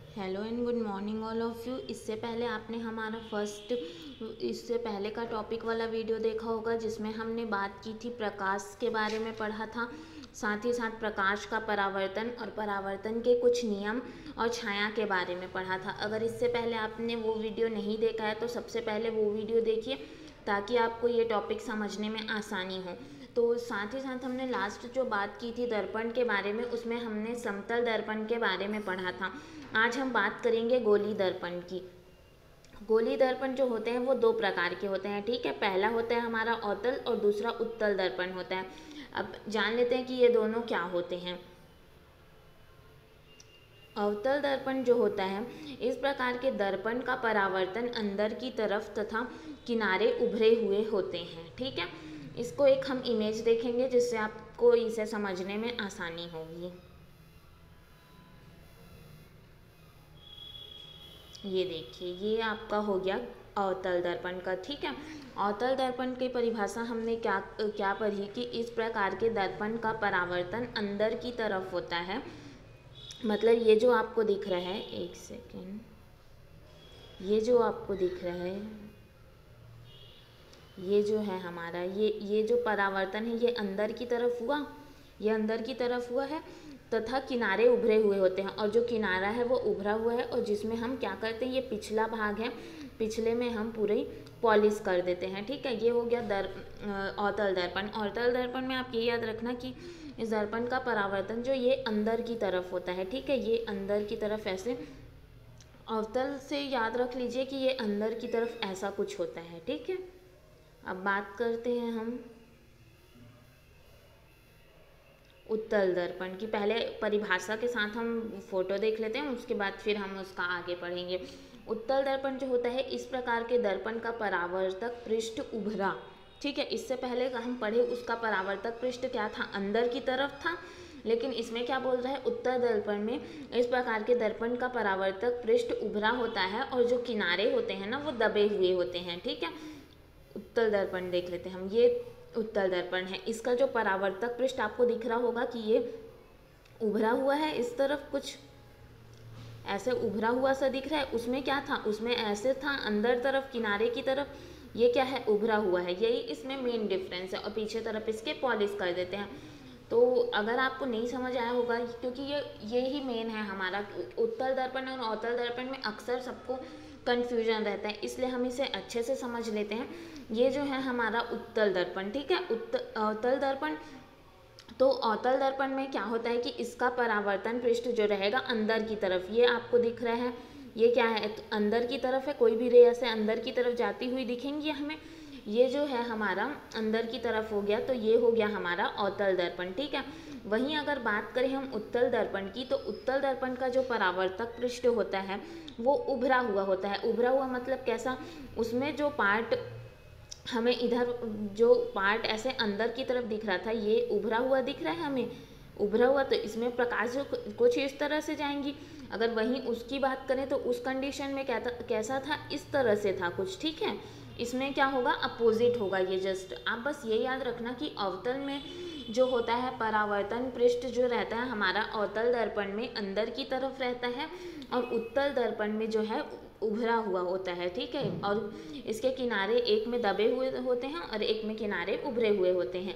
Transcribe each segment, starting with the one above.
Hello and good morning all of you. इससे पहले आपने हमारा इससे पहले का टॉपिक वाला वीडियो देखा होगा जिसमें हमने बात की थी प्रकाश के बारे में पढ़ा था, साथ ही साथ प्रकाश का परावर्तन और परावर्तन के कुछ नियम और छाया के बारे में पढ़ा था। अगर इससे पहले आपने वो वीडियो नहीं देखा है तो सबसे पहले वो वीडियो देखिए ताकि आपको ये टॉपिक समझने में आसानी हो। तो साथ ही साथ हमने लास्ट जो बात की थी दर्पण के बारे में, उसमें हमने समतल दर्पण के बारे में पढ़ा था। आज हम बात करेंगे गोली दर्पण की। गोली दर्पण जो होते हैं वो दो प्रकार के होते हैं, ठीक है। पहला होता है हमारा अवतल और दूसरा उत्तल दर्पण होता है। अब जान लेते हैं कि ये दोनों क्या होते हैं। अवतल दर्पण जो होता है, इस प्रकार के दर्पण का परावर्तन अंदर की तरफ तथा किनारे उभरे हुए होते हैं, ठीक है। इसको एक हम इमेज देखेंगे जिससे आपको इसे समझने में आसानी होगी। ये देखिए, ये आपका हो गया अवतल दर्पण का, ठीक है। अवतल दर्पण की परिभाषा हमने क्या पढ़ी कि इस प्रकार के दर्पण का परावर्तन अंदर की तरफ होता है। मतलब ये जो आपको दिख रहा है, एक सेकेंड, ये जो आपको दिख रहा है, ये जो है हमारा ये जो परावर्तन है ये अंदर की तरफ हुआ, ये अंदर की तरफ हुआ है तथा किनारे उभरे हुए होते हैं। और जो किनारा है वो उभरा हुआ है और जिसमें हम क्या करते हैं, ये पिछला भाग है, पिछले में हम पूरे पॉलिश कर देते हैं, ठीक है। ये हो गया अवतल दर्पण। अवतल दर्पण में आप ये याद रखना कि इस दर्पण का परावर्तन जो ये अंदर की तरफ होता है, ठीक है। ये अंदर की तरफ ऐसे, अवतल से याद रख लीजिए कि ये अंदर की तरफ ऐसा कुछ होता है, ठीक है। अब बात करते हैं हम उत्तल दर्पण की। पहले परिभाषा के साथ हम फोटो देख लेते हैं, उसके बाद फिर हम उसका आगे पढ़ेंगे। उत्तल दर्पण जो होता है, इस प्रकार के दर्पण का परावर्तक पृष्ठ उभरा, ठीक है। इससे पहले हम पढ़े उसका परावर्तक पृष्ठ क्या था, अंदर की तरफ था, लेकिन इसमें क्या बोल रहा है, उत्तल दर्पण में इस प्रकार के दर्पण का परावर्तक पृष्ठ उभरा होता है और जो किनारे होते हैं ना वो दबे हुए होते हैं, ठीक है। उत्तल दर्पण देख लेते हैं हम। ये उत्तल दर्पण है, इसका जो परावर्तक पृष्ठ आपको दिख रहा होगा कि ये उभरा हुआ है, इस तरफ कुछ ऐसे उभरा हुआ सा दिख रहा है। उसमें क्या था, उसमें ऐसे था अंदर तरफ किनारे की तरफ, ये क्या है, उभरा हुआ है। यही इसमें मेन डिफरेंस है और पीछे तरफ इसके पॉलिश कर देते हैं। तो अगर आपको नहीं समझ आया होगा, क्योंकि ये ही मेन है हमारा, उत्तल दर्पण और अवतल दर्पण में अक्सर सबको कन्फ्यूजन रहता है, इसलिए हम इसे अच्छे से समझ लेते हैं। ये जो है हमारा उत्तल दर्पण, ठीक है। अवतल दर्पण, तो अवतल दर्पण में क्या होता है कि इसका परावर्तन पृष्ठ जो रहेगा अंदर की तरफ, ये आपको दिख रहा है, ये क्या है, तो अंदर की तरफ है, कोई भी रे ऐसे अंदर की तरफ जाती हुई दिखेंगी हमें, ये जो है हमारा अंदर की तरफ हो गया, तो ये हो गया हमारा अवतल दर्पण, ठीक है। वहीं अगर बात करें हम उत्तल दर्पण की, तो उत्तल दर्पण का जो परावर्तक पृष्ठ होता है वो उभरा हुआ होता है। उभरा हुआ मतलब कैसा, उसमें जो पार्ट हमें इधर, जो पार्ट ऐसे अंदर की तरफ दिख रहा था ये उभरा हुआ दिख रहा है हमें, उभरा हुआ, तो इसमें प्रकाश जो कुछ इस तरह से जाएंगी। अगर वहीं उसकी बात करें तो उस कंडीशन में कैसा था, इस तरह से था कुछ, ठीक है। इसमें क्या होगा, अपोजिट होगा ये। जस्ट आप बस ये याद रखना कि अवतल में जो होता है परावर्तन पृष्ठ जो रहता है हमारा अवतल दर्पण में अंदर की तरफ रहता है और उत्तल दर्पण में जो है उभरा हुआ होता है, ठीक है। और इसके किनारे एक में दबे हुए होते हैं और एक में किनारे उभरे हुए होते हैं,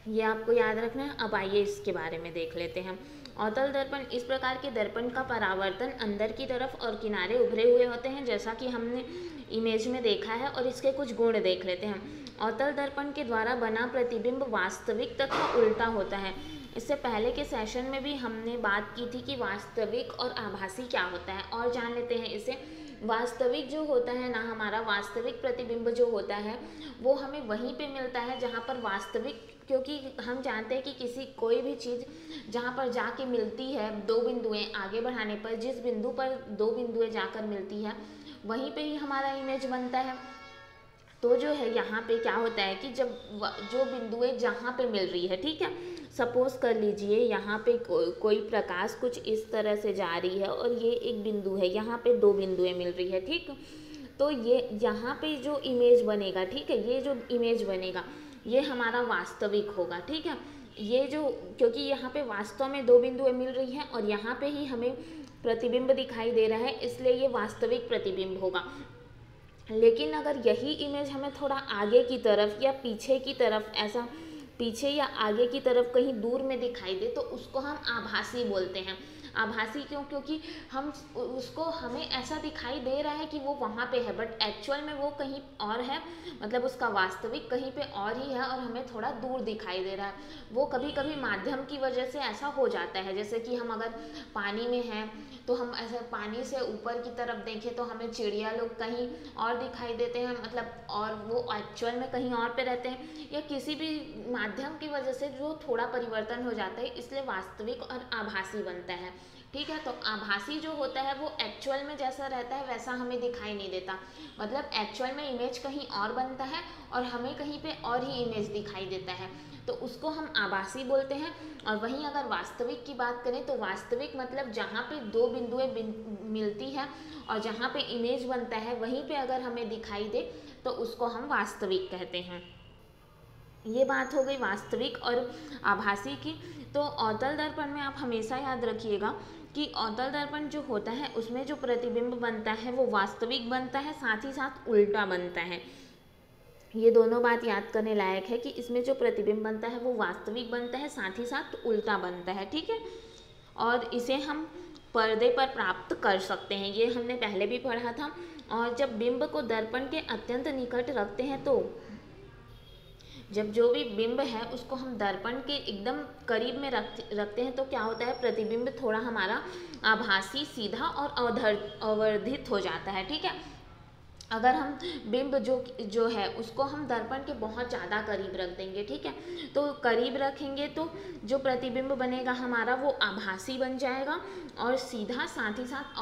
ये आपको याद रखना है। अब आइए इसके बारे में देख लेते हैं। अवतल दर्पण, इस प्रकार के दर्पण का परावर्तन अंदर की तरफ और किनारे उभरे हुए होते हैं, जैसा कि हमने इमेज में देखा है, और इसके कुछ गुण देख लेते हैं। अवतल दर्पण के द्वारा बना प्रतिबिंब वास्तविक तथा उल्टा होता है। इससे पहले के सेशन में भी हमने बात की थी कि वास्तविक और आभासी क्या होता है, और जान लेते हैं इसे। वास्तविक जो होता है ना हमारा, वास्तविक प्रतिबिंब जो होता है वो हमें वहीं पे मिलता है जहाँ पर वास्तविक, क्योंकि हम जानते हैं कि किसी कोई भी चीज़ जहाँ पर जाके मिलती है, दो बिंदुएं आगे बढ़ाने पर जिस बिंदु पर दो बिंदुएं जाकर मिलती है वहीं पे ही हमारा इमेज बनता है। तो जो है यहाँ पे क्या होता है कि जब जो बिंदुएं जहाँ पे मिल रही है, ठीक है, सपोज कर लीजिए यहाँ पे कोई प्रकाश कुछ इस तरह से जा रही है और ये एक बिंदु है, यहाँ पे दो बिंदुएं मिल रही है, ठीक। तो ये यहाँ पे जो इमेज बनेगा, ठीक है, ये जो इमेज बनेगा ये हमारा वास्तविक होगा, ठीक है। ये जो, क्योंकि यहाँ पे वास्तव में दो बिंदुएं मिल रही हैं और यहाँ पे ही हमें प्रतिबिंब दिखाई दे रहा है, इसलिए ये वास्तविक प्रतिबिंब होगा। लेकिन अगर यही इमेज हमें थोड़ा आगे की तरफ या पीछे की तरफ, ऐसा पीछे या आगे की तरफ कहीं दूर में दिखाई दे, तो उसको हम आभासी बोलते हैं। आभासी क्यों? क्योंकि हम उसको, हमें ऐसा दिखाई दे रहा है कि वो वहाँ पे है, बट एक्चुअल में वो कहीं और है, मतलब उसका वास्तविक कहीं पे और ही है और हमें थोड़ा दूर दिखाई दे रहा है। वो कभी कभी माध्यम की वजह से ऐसा हो जाता है, जैसे कि हम अगर पानी में हैं तो हम ऐसे पानी से ऊपर की तरफ देखें तो हमें चिड़िया लोग कहीं और दिखाई देते हैं, मतलब, और वो एक्चुअल में कहीं और पे रहते हैं, या किसी भी माध्यम की वजह से जो थोड़ा परिवर्तन हो जाता है, इसलिए वास्तविक और आभासी बनता है। ठीक है, तो आभासी जो होता है वो एक्चुअल में जैसा रहता है वैसा हमें दिखाई नहीं देता, मतलब एक्चुअल में इमेज कहीं और बनता है और हमें कहीं पे और ही इमेज दिखाई देता है, तो उसको हम आभासी बोलते हैं। और वहीं अगर वास्तविक की बात करें तो वास्तविक मतलब जहाँ पे दो बिंदुएं मिलती है और जहाँ पे इमेज बनता है वहीं पे अगर हमें दिखाई दे तो उसको हम वास्तविक कहते हैं। ये बात हो गई वास्तविक और आभासी की। तो अवतल दर्पण में आप हमेशा याद रखिएगा कि अवतल दर्पण जो होता है उसमें जो प्रतिबिंब बनता है वो वास्तविक बनता है, साथ ही साथ उल्टा बनता है। ये दोनों बात याद करने लायक है कि इसमें जो प्रतिबिंब बनता है वो वास्तविक बनता है, साथ ही साथ उल्टा बनता है। ठीक है, और इसे हम पर्दे पर प्राप्त कर सकते हैं, ये हमने पहले भी पढ़ा था। और जब बिंब को दर्पण के अत्यंत निकट रखते हैं, तो जब जो भी बिंब है उसको हम दर्पण के एकदम करीब में रखते हैं तो क्या होता है, प्रतिबिंब थोड़ा हमारा आभासी, सीधा और अवर्धित हो जाता है। ठीक है, अगर हम बिंब जो है उसको हम दर्पण के बहुत ज़्यादा करीब रख देंगे, ठीक है, तो करीब रखेंगे तो जो प्रतिबिंब बनेगा हमारा वो आभासी बन जाएगा और सीधा, साथ ही साथ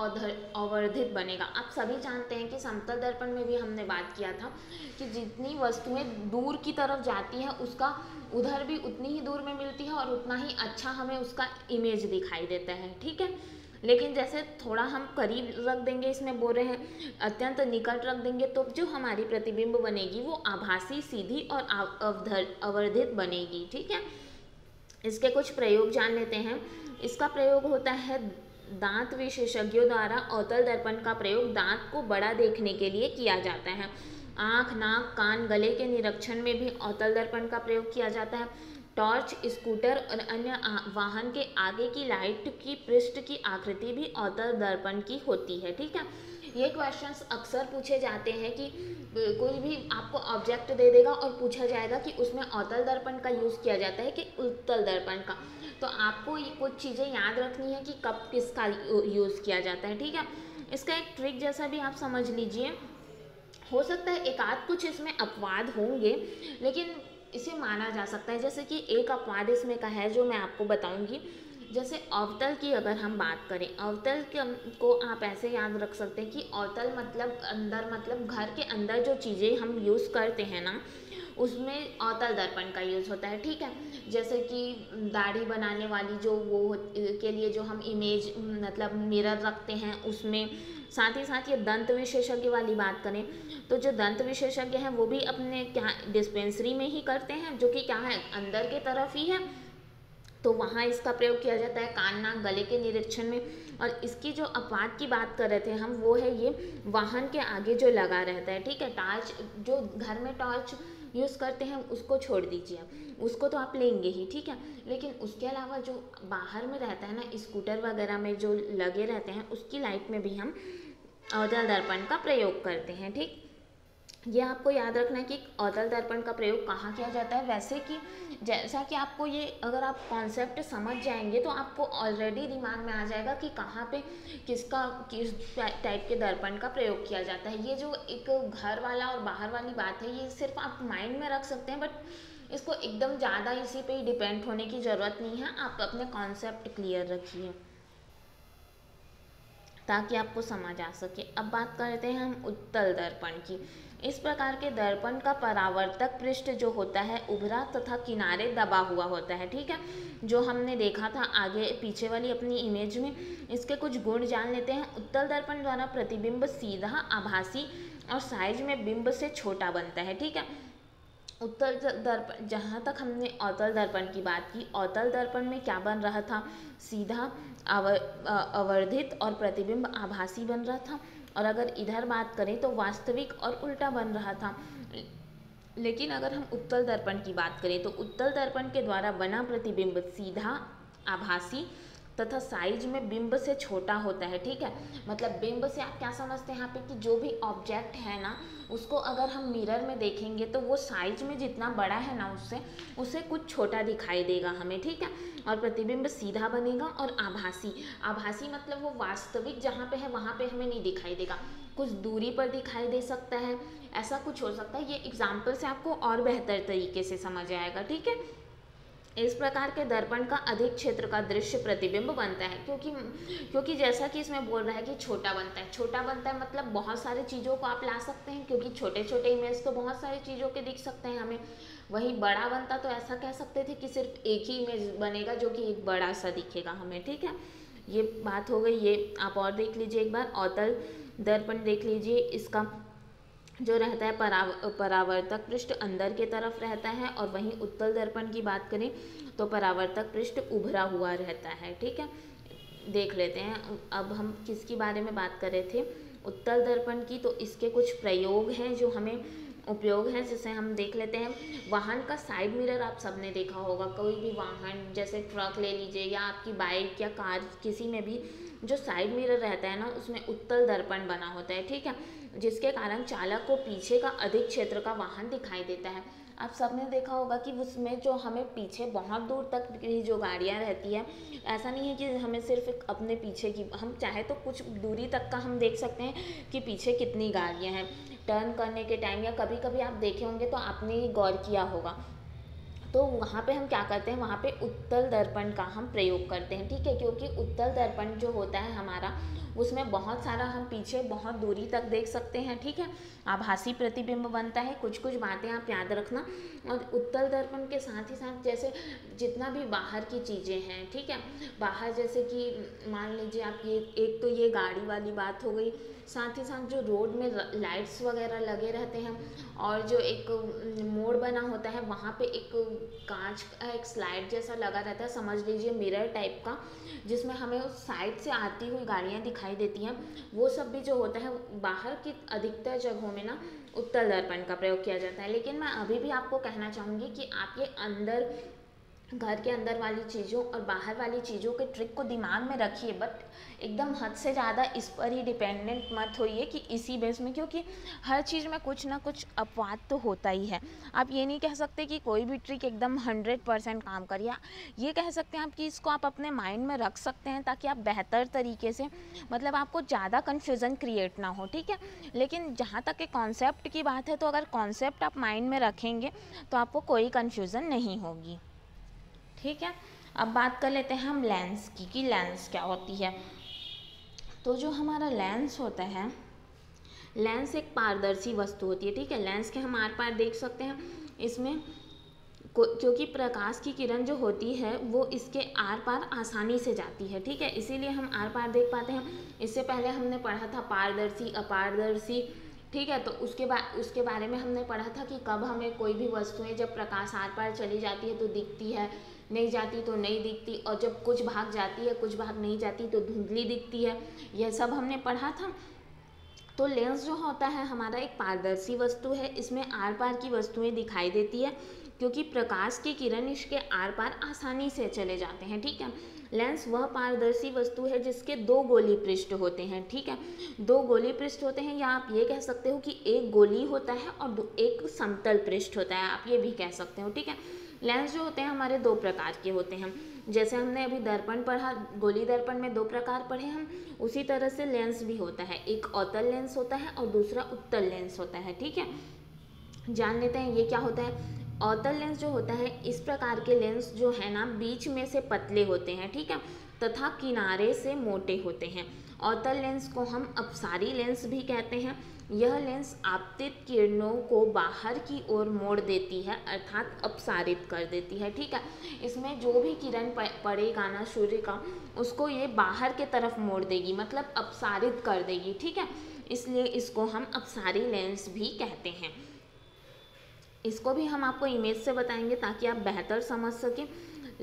अवर्धित बनेगा। आप सभी जानते हैं कि समतल दर्पण में भी हमने बात किया था कि जितनी वस्तुएं दूर की तरफ जाती हैं उसका उधर भी उतनी ही दूर में मिलती है और उतना ही अच्छा हमें उसका इमेज दिखाई देता है। ठीक है, लेकिन जैसे थोड़ा हम करीब रख देंगे, इसमें बोल रहे हैं अत्यंत निकट रख देंगे, तो जो हमारी प्रतिबिंब बनेगी वो आभासी, सीधी और अवर्धित बनेगी। ठीक है, इसके कुछ प्रयोग जान लेते हैं। इसका प्रयोग होता है दांत विशेषज्ञों द्वारा। अवतल दर्पण का प्रयोग दांत को बड़ा देखने के लिए किया जाता है। आँख, नाक, कान, गले के निरीक्षण में भी अवतल दर्पण का प्रयोग किया जाता है। टॉर्च, स्कूटर और अन्य वाहन के आगे की लाइट की पृष्ठ की आकृति भी अवतल दर्पण की होती है। ठीक है, ये क्वेश्चंस अक्सर पूछे जाते हैं कि कोई भी आपको ऑब्जेक्ट दे देगा और पूछा जाएगा कि उसमें अवतल दर्पण का यूज़ किया जाता है कि उत्तल दर्पण का, तो आपको ये कुछ चीज़ें याद रखनी है कि कब किसका यूज़ किया जाता है। ठीक है, इसका एक ट्रिक जैसा भी आप समझ लीजिए। हो सकता है एक आध कुछ इसमें अपवाद होंगे, लेकिन इसे माना जा सकता है। जैसे कि एक अपवाद इसमें का है जो मैं आपको बताऊंगी। जैसे अवतल की अगर हम बात करें, अवतल को आप ऐसे याद रख सकते हैं कि अवतल मतलब अंदर, मतलब घर के अंदर जो चीज़ें हम यूज़ करते हैं ना, उसमें अवतल दर्पण का यूज़ होता है। ठीक है, जैसे कि दाढ़ी बनाने वाली जो वो के लिए जो हम इमेज, मतलब मिरर रखते हैं उसमें, साथ ही साथ ये दंत विशेषज्ञ वाली बात करें तो जो दंत विशेषज्ञ हैं वो भी अपने क्या डिस्पेंसरी में ही करते हैं, जो कि क्या है, अंदर के तरफ ही है, तो वहाँ इसका प्रयोग किया जाता है कान, नाक, गले के निरीक्षण में। और इसकी जो अपवाद की बात कर रहे थे हम, वो है ये वाहन के आगे जो लगा रहता है। ठीक है, टॉर्च, जो घर में टॉर्च यूज़ करते हैं उसको छोड़ दीजिए, उसको तो आप लेंगे ही, ठीक है, लेकिन उसके अलावा जो बाहर में रहता है ना, स्कूटर वगैरह में जो लगे रहते हैं, उसकी लाइट में भी हम अवतल दर्पण का प्रयोग करते हैं। ठीक, ये आपको याद रखना है कि अवतल दर्पण का प्रयोग कहाँ किया जाता है। वैसे कि जैसा कि आपको ये, अगर आप कॉन्सेप्ट समझ जाएंगे तो आपको ऑलरेडी दिमाग में आ जाएगा कि कहाँ पे किस टाइप के दर्पण का प्रयोग किया जाता है। ये जो एक घर वाला और बाहर वाली बात है, ये सिर्फ आप माइंड में रख सकते हैं, बट इसको एकदम ज़्यादा इसी पे ही डिपेंड होने की ज़रूरत नहीं है। आप अपने कॉन्सेप्ट क्लियर रखिए ताकि आपको समझ आ सके। अब बात करते हैं हम उत्तल दर्पण की। इस प्रकार के दर्पण का परावर्तक पृष्ठ जो होता है उभरा तथा किनारे दबा हुआ होता है। ठीक है, जो हमने देखा था आगे पीछे वाली अपनी इमेज में। इसके कुछ गुण जान लेते हैं। उत्तल दर्पण द्वारा प्रतिबिंब सीधा, आभासी और साइज में बिंब से छोटा बनता है। ठीक है, उत्तल दर्पण, जहाँ तक हमने अवतल दर्पण की बात की, अवतल दर्पण में क्या बन रहा था, सीधा आवर्धित और प्रतिबिंब आभासी बन रहा था। और अगर इधर बात करें तो वास्तविक और उल्टा बन रहा था। लेकिन अगर हम उत्तल दर्पण की बात करें तो उत्तल दर्पण के द्वारा बना प्रतिबिंब सीधा आभासी तथा साइज में बिंब से छोटा होता है। ठीक है, मतलब बिंब से आप क्या समझते हैं यहाँ पे कि जो भी ऑब्जेक्ट है ना, उसको अगर हम मिरर में देखेंगे तो वो साइज में जितना बड़ा है ना, उससे कुछ छोटा दिखाई देगा हमें। ठीक है, और प्रतिबिंब सीधा बनेगा और आभासी, आभासी मतलब वो वास्तविक जहाँ पे है वहाँ पे हमें नहीं दिखाई देगा, कुछ दूरी पर दिखाई दे सकता है, ऐसा कुछ हो सकता है। ये एग्जाम्पल से आपको और बेहतर तरीके से समझ आएगा। ठीक है, इस प्रकार के दर्पण का अधिक क्षेत्र का दृश्य प्रतिबिंब बनता है, क्योंकि जैसा कि इसमें बोल रहा है कि छोटा बनता है। छोटा बनता है मतलब बहुत सारी चीज़ों को आप ला सकते हैं, क्योंकि छोटे छोटे इमेज तो बहुत सारी चीज़ों के दिख सकते हैं हमें। वही बड़ा बनता तो ऐसा कह सकते थे कि सिर्फ एक ही इमेज बनेगा जो कि एक बड़ा सा दिखेगा हमें। ठीक है, ये बात हो गई। ये आप और देख लीजिए एक बार, अवतल दर्पण देख लीजिए, इसका जो रहता है परावर्तक पृष्ठ अंदर के तरफ रहता है, और वहीं उत्तल दर्पण की बात करें तो परावर्तक पृष्ठ उभरा हुआ रहता है। ठीक है, देख लेते हैं अब हम किसके बारे में बात कर रहे थे, उत्तल दर्पण की। तो इसके कुछ प्रयोग हैं जो हमें उपयोग है, जिसे हम देख लेते हैं। वाहन का साइड मिरर आप सबने देखा होगा, कोई भी वाहन जैसे ट्रक ले लीजिए या आपकी बाइक या कार, किसी में भी जो साइड मिरर रहता है ना, उसमें उत्तल दर्पण बना होता है। ठीक है, जिसके कारण चालक को पीछे का अधिक क्षेत्र का वाहन दिखाई देता है। आप सबने देखा होगा कि उसमें जो हमें पीछे बहुत दूर तक की जो गाड़ियाँ रहती है, ऐसा नहीं है कि हमें सिर्फ अपने पीछे की, हम चाहे तो कुछ दूरी तक का हम देख सकते हैं कि पीछे कितनी गाड़ियाँ हैं। टर्न करने के टाइम या कभी कभी आप देखे होंगे तो आपने ही गौर किया होगा, तो वहाँ पे हम क्या करते हैं, वहाँ पे उत्तल दर्पण का हम प्रयोग करते हैं। ठीक है, क्योंकि उत्तल दर्पण जो होता है हमारा, उसमें बहुत सारा हम पीछे बहुत दूरी तक देख सकते हैं। ठीक है, आभासी प्रतिबिंब बनता है। कुछ कुछ बातें आप याद रखना। और उत्तल दर्पण के साथ ही साथ जैसे जितना भी बाहर की चीज़ें हैं, ठीक है, बाहर जैसे कि मान लीजिए आप ये, एक तो ये गाड़ी वाली बात हो गई, साथ ही साथ जो रोड में लाइट्स वगैरह लगे रहते हैं, और जो एक मोड़ बना होता है वहाँ पे एक कांच का एक स्लाइड जैसा लगा रहता है, समझ लीजिए मिरर टाइप का, जिसमें हमें उस साइड से आती हुई गाड़ियाँ दिखाई देती हैं। वो सब भी जो होता है बाहर की अधिकतर जगहों में ना उत्तल दर्पण का प्रयोग किया जाता है। लेकिन मैं अभी भी आपको कहना चाहूँगी कि आप ये अंदर, घर के अंदर वाली चीज़ों और बाहर वाली चीज़ों के ट्रिक को दिमाग में रखिए, बट एकदम हद से ज़्यादा इस पर ही डिपेंडेंट मत होइए कि इसी बेस में, क्योंकि हर चीज़ में कुछ ना कुछ अपवाद तो होता ही है। आप ये नहीं कह सकते कि कोई भी ट्रिक एकदम 100% काम करिए। ये कह सकते हैं आप कि इसको आप अपने माइंड में रख सकते हैं ताकि आप बेहतर तरीके से, मतलब आपको ज़्यादा कन्फ्यूज़न क्रिएट ना हो। ठीक है, लेकिन जहाँ तक एक कॉन्सेप्ट की बात है, तो अगर कॉन्सेप्ट आप माइंड में रखेंगे तो आपको कोई कन्फ्यूज़न नहीं होगी। ठीक है, अब बात कर लेते हैं हम लेंस की, कि लेंस क्या होती है। तो जो हमारा लेंस होता है, लेंस एक पारदर्शी वस्तु होती है। ठीक है, लेंस के हम आर पार देख सकते हैं। इसमें क्योंकि प्रकाश की किरण जो होती है वो इसके आर पार आसानी से जाती है। ठीक है, इसीलिए हम आर पार देख पाते हैं। इससे पहले हमने पढ़ा था पारदर्शी अपारदर्शी। ठीक है, तो उसके बारे में हमने पढ़ा था कि कब हमें कोई भी वस्तुएं, जब प्रकाश आर पार चली जाती है तो दिखती है, नहीं जाती तो नहीं दिखती, और जब कुछ भाग जाती है कुछ भाग नहीं जाती तो धुंधली दिखती है। यह सब हमने पढ़ा था। तो लेंस जो होता है हमारा एक पारदर्शी वस्तु है। इसमें आर पार की वस्तुएं दिखाई देती है क्योंकि प्रकाश की किरण इसके आर पार आसानी से चले जाते हैं। ठीक है, लेंस वह पारदर्शी वस्तु है जिसके दो गोली पृष्ठ होते हैं। ठीक है, दो गोली पृष्ठ होते हैं, या आप ये कह सकते हो कि एक गोली होता है और एक समतल पृष्ठ होता है, आप ये भी कह सकते हो। ठीक है, लेंस जो होते हैं हमारे दो प्रकार के होते हैं। जैसे हमने अभी दर्पण पढ़ा, गोली दर्पण में दो प्रकार पढ़े हम, उसी तरह से लेंस भी होता है। एक अवतल लेंस होता है और दूसरा उत्तल लेंस होता है। ठीक है, जान लेते हैं ये क्या होता है। अवतल लेंस जो होता है, इस प्रकार के लेंस जो है ना, बीच में से पतले होते हैं। ठीक है, तथा किनारे से मोटे होते हैं। अवतल लेंस को हम अपसारी लेंस भी कहते हैं। यह लेंस आपतित किरणों को बाहर की ओर मोड़ देती है, अर्थात अपसारित कर देती है। ठीक है, इसमें जो भी किरण पड़ेगा ना सूर्य का, उसको ये बाहर के तरफ मोड़ देगी, मतलब अपसारित कर देगी। ठीक है, इसलिए इसको हम अपसारी लेंस भी कहते हैं। इसको भी हम आपको इमेज से बताएंगे ताकि आप बेहतर समझ सकें।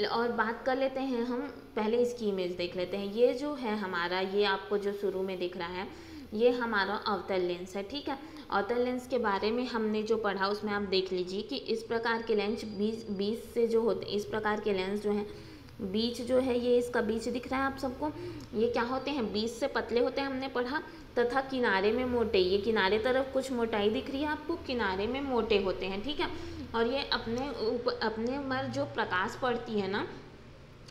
और बात कर लेते हैं, हम पहले इसकी इमेज देख लेते हैं। ये जो है हमारा, ये आपको जो शुरू में दिख रहा है, ये हमारा अवतल लेंस है, ठीक है। अवतल लेंस के बारे में हमने जो पढ़ा उसमें आप देख लीजिए कि इस प्रकार के लेंस बीच से जो होते, इस प्रकार के लेंस जो हैं, बीच जो है ये इसका बीच दिख रहा है आप सबको, ये क्या होते हैं, बीच से पतले होते हैं हमने पढ़ा, तथा किनारे में मोटे। ये किनारे तरफ कुछ मोटाई दिख रही है आपको, किनारे में मोटे होते हैं, ठीक है। और ये अपने पर जो प्रकाश पड़ती है ना,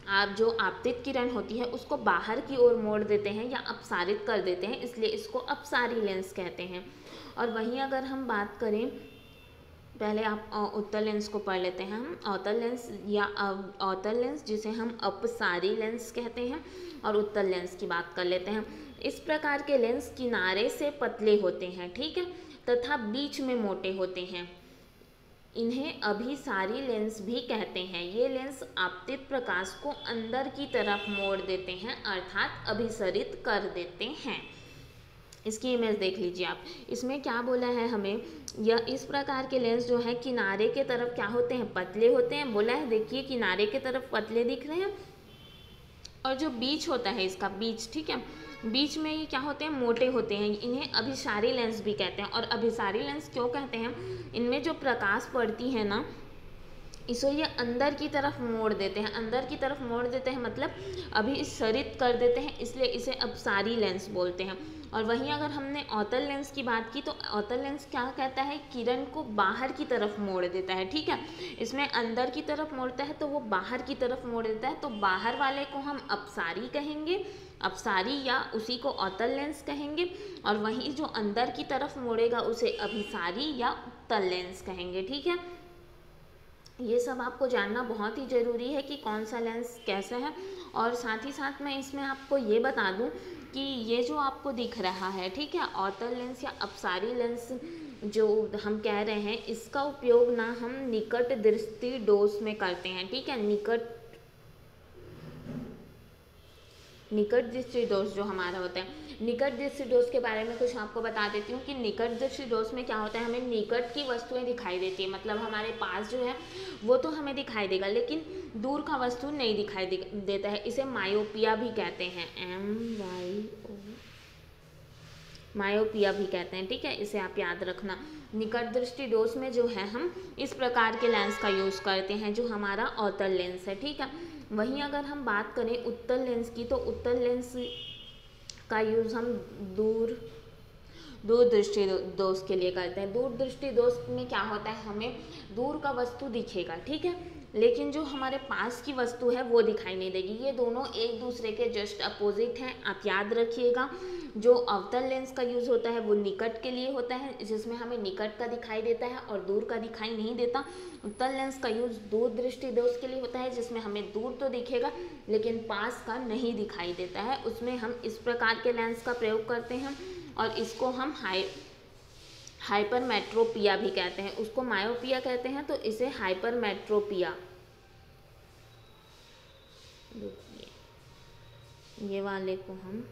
आप जो आपतित किरण होती है उसको बाहर की ओर मोड़ देते हैं या अपसारित कर देते हैं, इसलिए इसको अपसारी लेंस कहते हैं। और वहीं अगर हम बात करें, पहले आप उत्तल लेंस को पढ़ लेते हैं हम। अवतल लेंस या अवतल लेंस जिसे हम अपसारी लेंस कहते हैं, और उत्तल लेंस की बात कर लेते हैं। इस प्रकार के लेंस किनारे से पतले होते हैं, ठीक है, तथा बीच में मोटे होते हैं। इन्हें अभिसारी लेंस भी कहते हैं। ये लेंस आपतित प्रकाश को अंदर की तरफ मोड़ देते हैं, अर्थात अभिसरित कर देते हैं। इसकी इमेज देख लीजिए आप। इसमें क्या बोला है हमें, यह इस प्रकार के लेंस जो है किनारे के तरफ क्या होते हैं, पतले होते हैं। बोला है, देखिए किनारे के तरफ पतले दिख रहे हैं, और जो बीच होता है इसका बीच, ठीक है, बीच में ये क्या होते हैं, मोटे होते हैं। इन्हें अभिसारी लेंस भी कहते हैं। और अभिसारी लेंस क्यों कहते हैं, इनमें जो प्रकाश पड़ती है ना, इसे ये अंदर की तरफ मोड़ देते हैं। अंदर की तरफ मोड़ देते हैं मतलब अभिसरित कर देते हैं, इसलिए इसे अपसारी लेंस बोलते हैं। और वहीं अगर हमने अवतल लेंस की बात की, तो अवतल लेंस क्या कहता है, किरण को बाहर की तरफ मोड़ देता है, ठीक है। इसमें अंदर की तरफ मोड़ता है तो वो बाहर की तरफ मोड़ देता है, तो बाहर वाले को हम अपसारी कहेंगे, अपसारी या उसी को अवतल लेंस कहेंगे। और वहीं जो अंदर की तरफ मोड़ेगा उसे अभिसारी या उत्तल लेंस कहेंगे, ठीक है। ये सब आपको जानना बहुत ही ज़रूरी है कि कौन सा लेंस कैसा है। और साथ ही साथ मैं इसमें आपको ये बता दूं कि ये जो आपको दिख रहा है, ठीक है, अवतल लेंस या अपसारी लेंस जो हम कह रहे हैं, इसका उपयोग ना हम निकट दृष्टि दोष में करते हैं, ठीक है। निकट दृष्टि दोष जो हमारा होता है, निकट दृष्टि दोष के बारे में कुछ आपको बता देती हूँ कि निकट दृष्टि दोष में क्या होता है, हमें निकट की वस्तुएं दिखाई देती है, मतलब हमारे पास जो है वो तो हमें दिखाई देगा, लेकिन दूर का वस्तु नहीं दिखाई देता है। इसे मायोपिया भी कहते हैं, MYO, मायोपिया भी कहते हैं, ठीक है। इसे आप याद रखना। निकट दृष्टि दोष में जो है हम इस प्रकार के लेंस का यूज़ करते हैं, जो हमारा अवतल लेंस है, ठीक है। वहीं अगर हम बात करें उत्तल लेंस की, तो उत्तल लेंस का यूज़ हम दूर दृष्टि दोष के लिए करते हैं। दूर दृष्टि दोष में क्या होता है, हमें दूर का वस्तु दिखेगा, ठीक है, लेकिन जो हमारे पास की वस्तु है वो दिखाई नहीं देगी। ये दोनों एक दूसरे के जस्ट अपोजिट हैं, आप याद रखिएगा। जो अवतल लेंस का यूज़ होता है वो निकट के लिए होता है, जिसमें हमें निकट का दिखाई देता है और दूर का दिखाई नहीं देता। उत्तल लेंस का यूज़ दूर दृष्टि दोष के लिए होता है, जिसमें हमें दूर तो दिखेगा लेकिन पास का नहीं दिखाई देता है। उसमें हम इस प्रकार के लेंस का प्रयोग करते हैं, और इसको हम हाइपरमेट्रोपिया भी कहते हैं। उसको मायोपिया कहते हैं, तो इसे हाइपरमेट्रोपिया, ये वाले को हम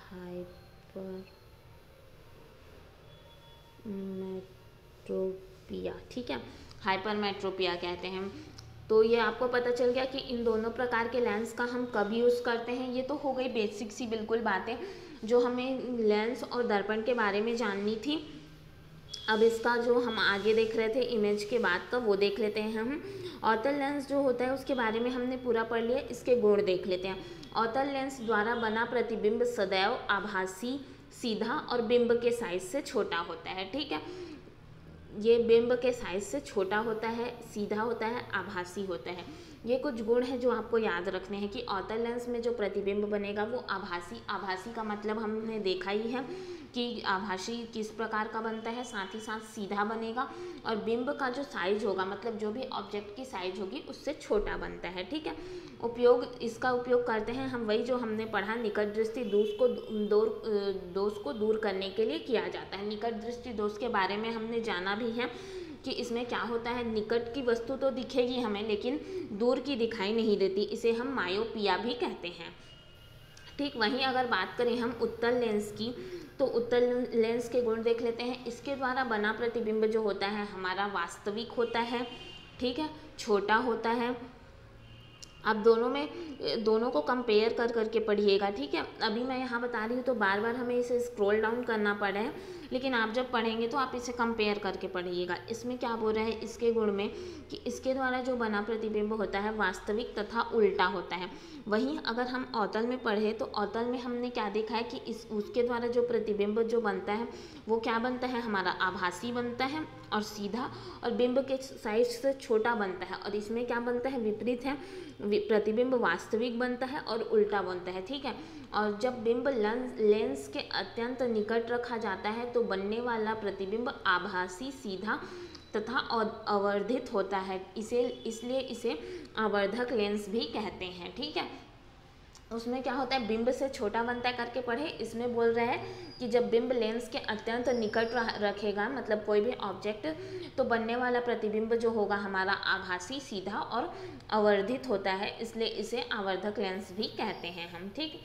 हाइपरमेट्रोपिया, ठीक है, हाइपरमेट्रोपिया कहते हैं। तो ये आपको पता चल गया कि इन दोनों प्रकार के लेंस का हम कब यूज़ करते हैं। ये तो हो गई बेसिक सी बिल्कुल बातें जो हमें लेंस और दर्पण के बारे में जाननी थी। अब इसका जो हम आगे देख रहे थे इमेज के बाद का, वो देख लेते हैं हम। अवतल लेंस जो होता है उसके बारे में हमने पूरा पढ़ लिया, इसके गुण देख लेते हैं। अवतल लेंस द्वारा बना प्रतिबिंब सदैव आभासी, सीधा और बिंब के साइज से छोटा होता है, ठीक है। ये बिंब के साइज से छोटा होता है, सीधा होता है, आभासी होता है। ये कुछ गुण हैं जो आपको याद रखने हैं कि अवतल लेंस में जो प्रतिबिंब बनेगा वो आभासी का मतलब हमने देखा ही है कि आभासी किस प्रकार का बनता है, साथ ही साथ सीधा बनेगा, और बिंब का जो साइज होगा मतलब जो भी ऑब्जेक्ट की साइज होगी उससे छोटा बनता है, ठीक है। इसका उपयोग करते हैं हम वही जो हमने पढ़ा, निकट दृष्टि दोष को दूर करने के लिए किया जाता है। निकट दृष्टि दोष के बारे में हमने जाना भी है कि इसमें क्या होता है, निकट की वस्तु तो दिखेगी हमें लेकिन दूर की दिखाई नहीं देती, इसे हम मायोपिया भी कहते हैं, ठीक वहीं अगर बात करें हम उत्तल लेंस की, तो उत्तल लेंस के गुण देख लेते हैं। इसके द्वारा बना प्रतिबिंब जो होता है हमारा वास्तविक होता है, ठीक है, छोटा होता है। आप दोनों को कंपेयर कर करके पढ़िएगा, ठीक है। अभी मैं यहाँ बता रही हूँ तो बार बार हमें इसे स्क्रॉल डाउन करना पड़ा है, लेकिन आप जब पढ़ेंगे तो आप इसे कंपेयर करके पढ़िएगा। इसमें क्या बोल रहा है इसके गुण में कि इसके द्वारा जो बना प्रतिबिंब होता है वास्तविक तथा उल्टा होता है। वहीं अगर हम अवतल में पढ़े तो अवतल में हमने क्या देखा है कि उसके द्वारा जो प्रतिबिंब जो बनता है वो क्या बनता है, हमारा आभासी बनता है और सीधा, और बिंब के साइज से छोटा बनता है। और इसमें क्या बनता है, विपरीत है, प्रतिबिंब वास्तविक बनता है और उल्टा बनता है, ठीक है। और जब बिंब लेंस के अत्यंत निकट रखा जाता है तो बनने वाला प्रतिबिंब आभासी, सीधा तथा आवर्धित होता है। इसलिए इसे आवर्धक लेंस भी कहते हैं, ठीक है। उसमें क्या होता है, बिंब से छोटा बनता है करके पढ़े। इसमें बोल रहा है कि जब बिंब लेंस के अत्यंत निकट रखेगा, मतलब कोई भी ऑब्जेक्ट, तो बनने वाला प्रतिबिंब जो होगा हमारा आभासी, सीधा और आवर्धित होता है, इसलिए इसे आवर्धक लेंस भी कहते हैं हम, ठीक।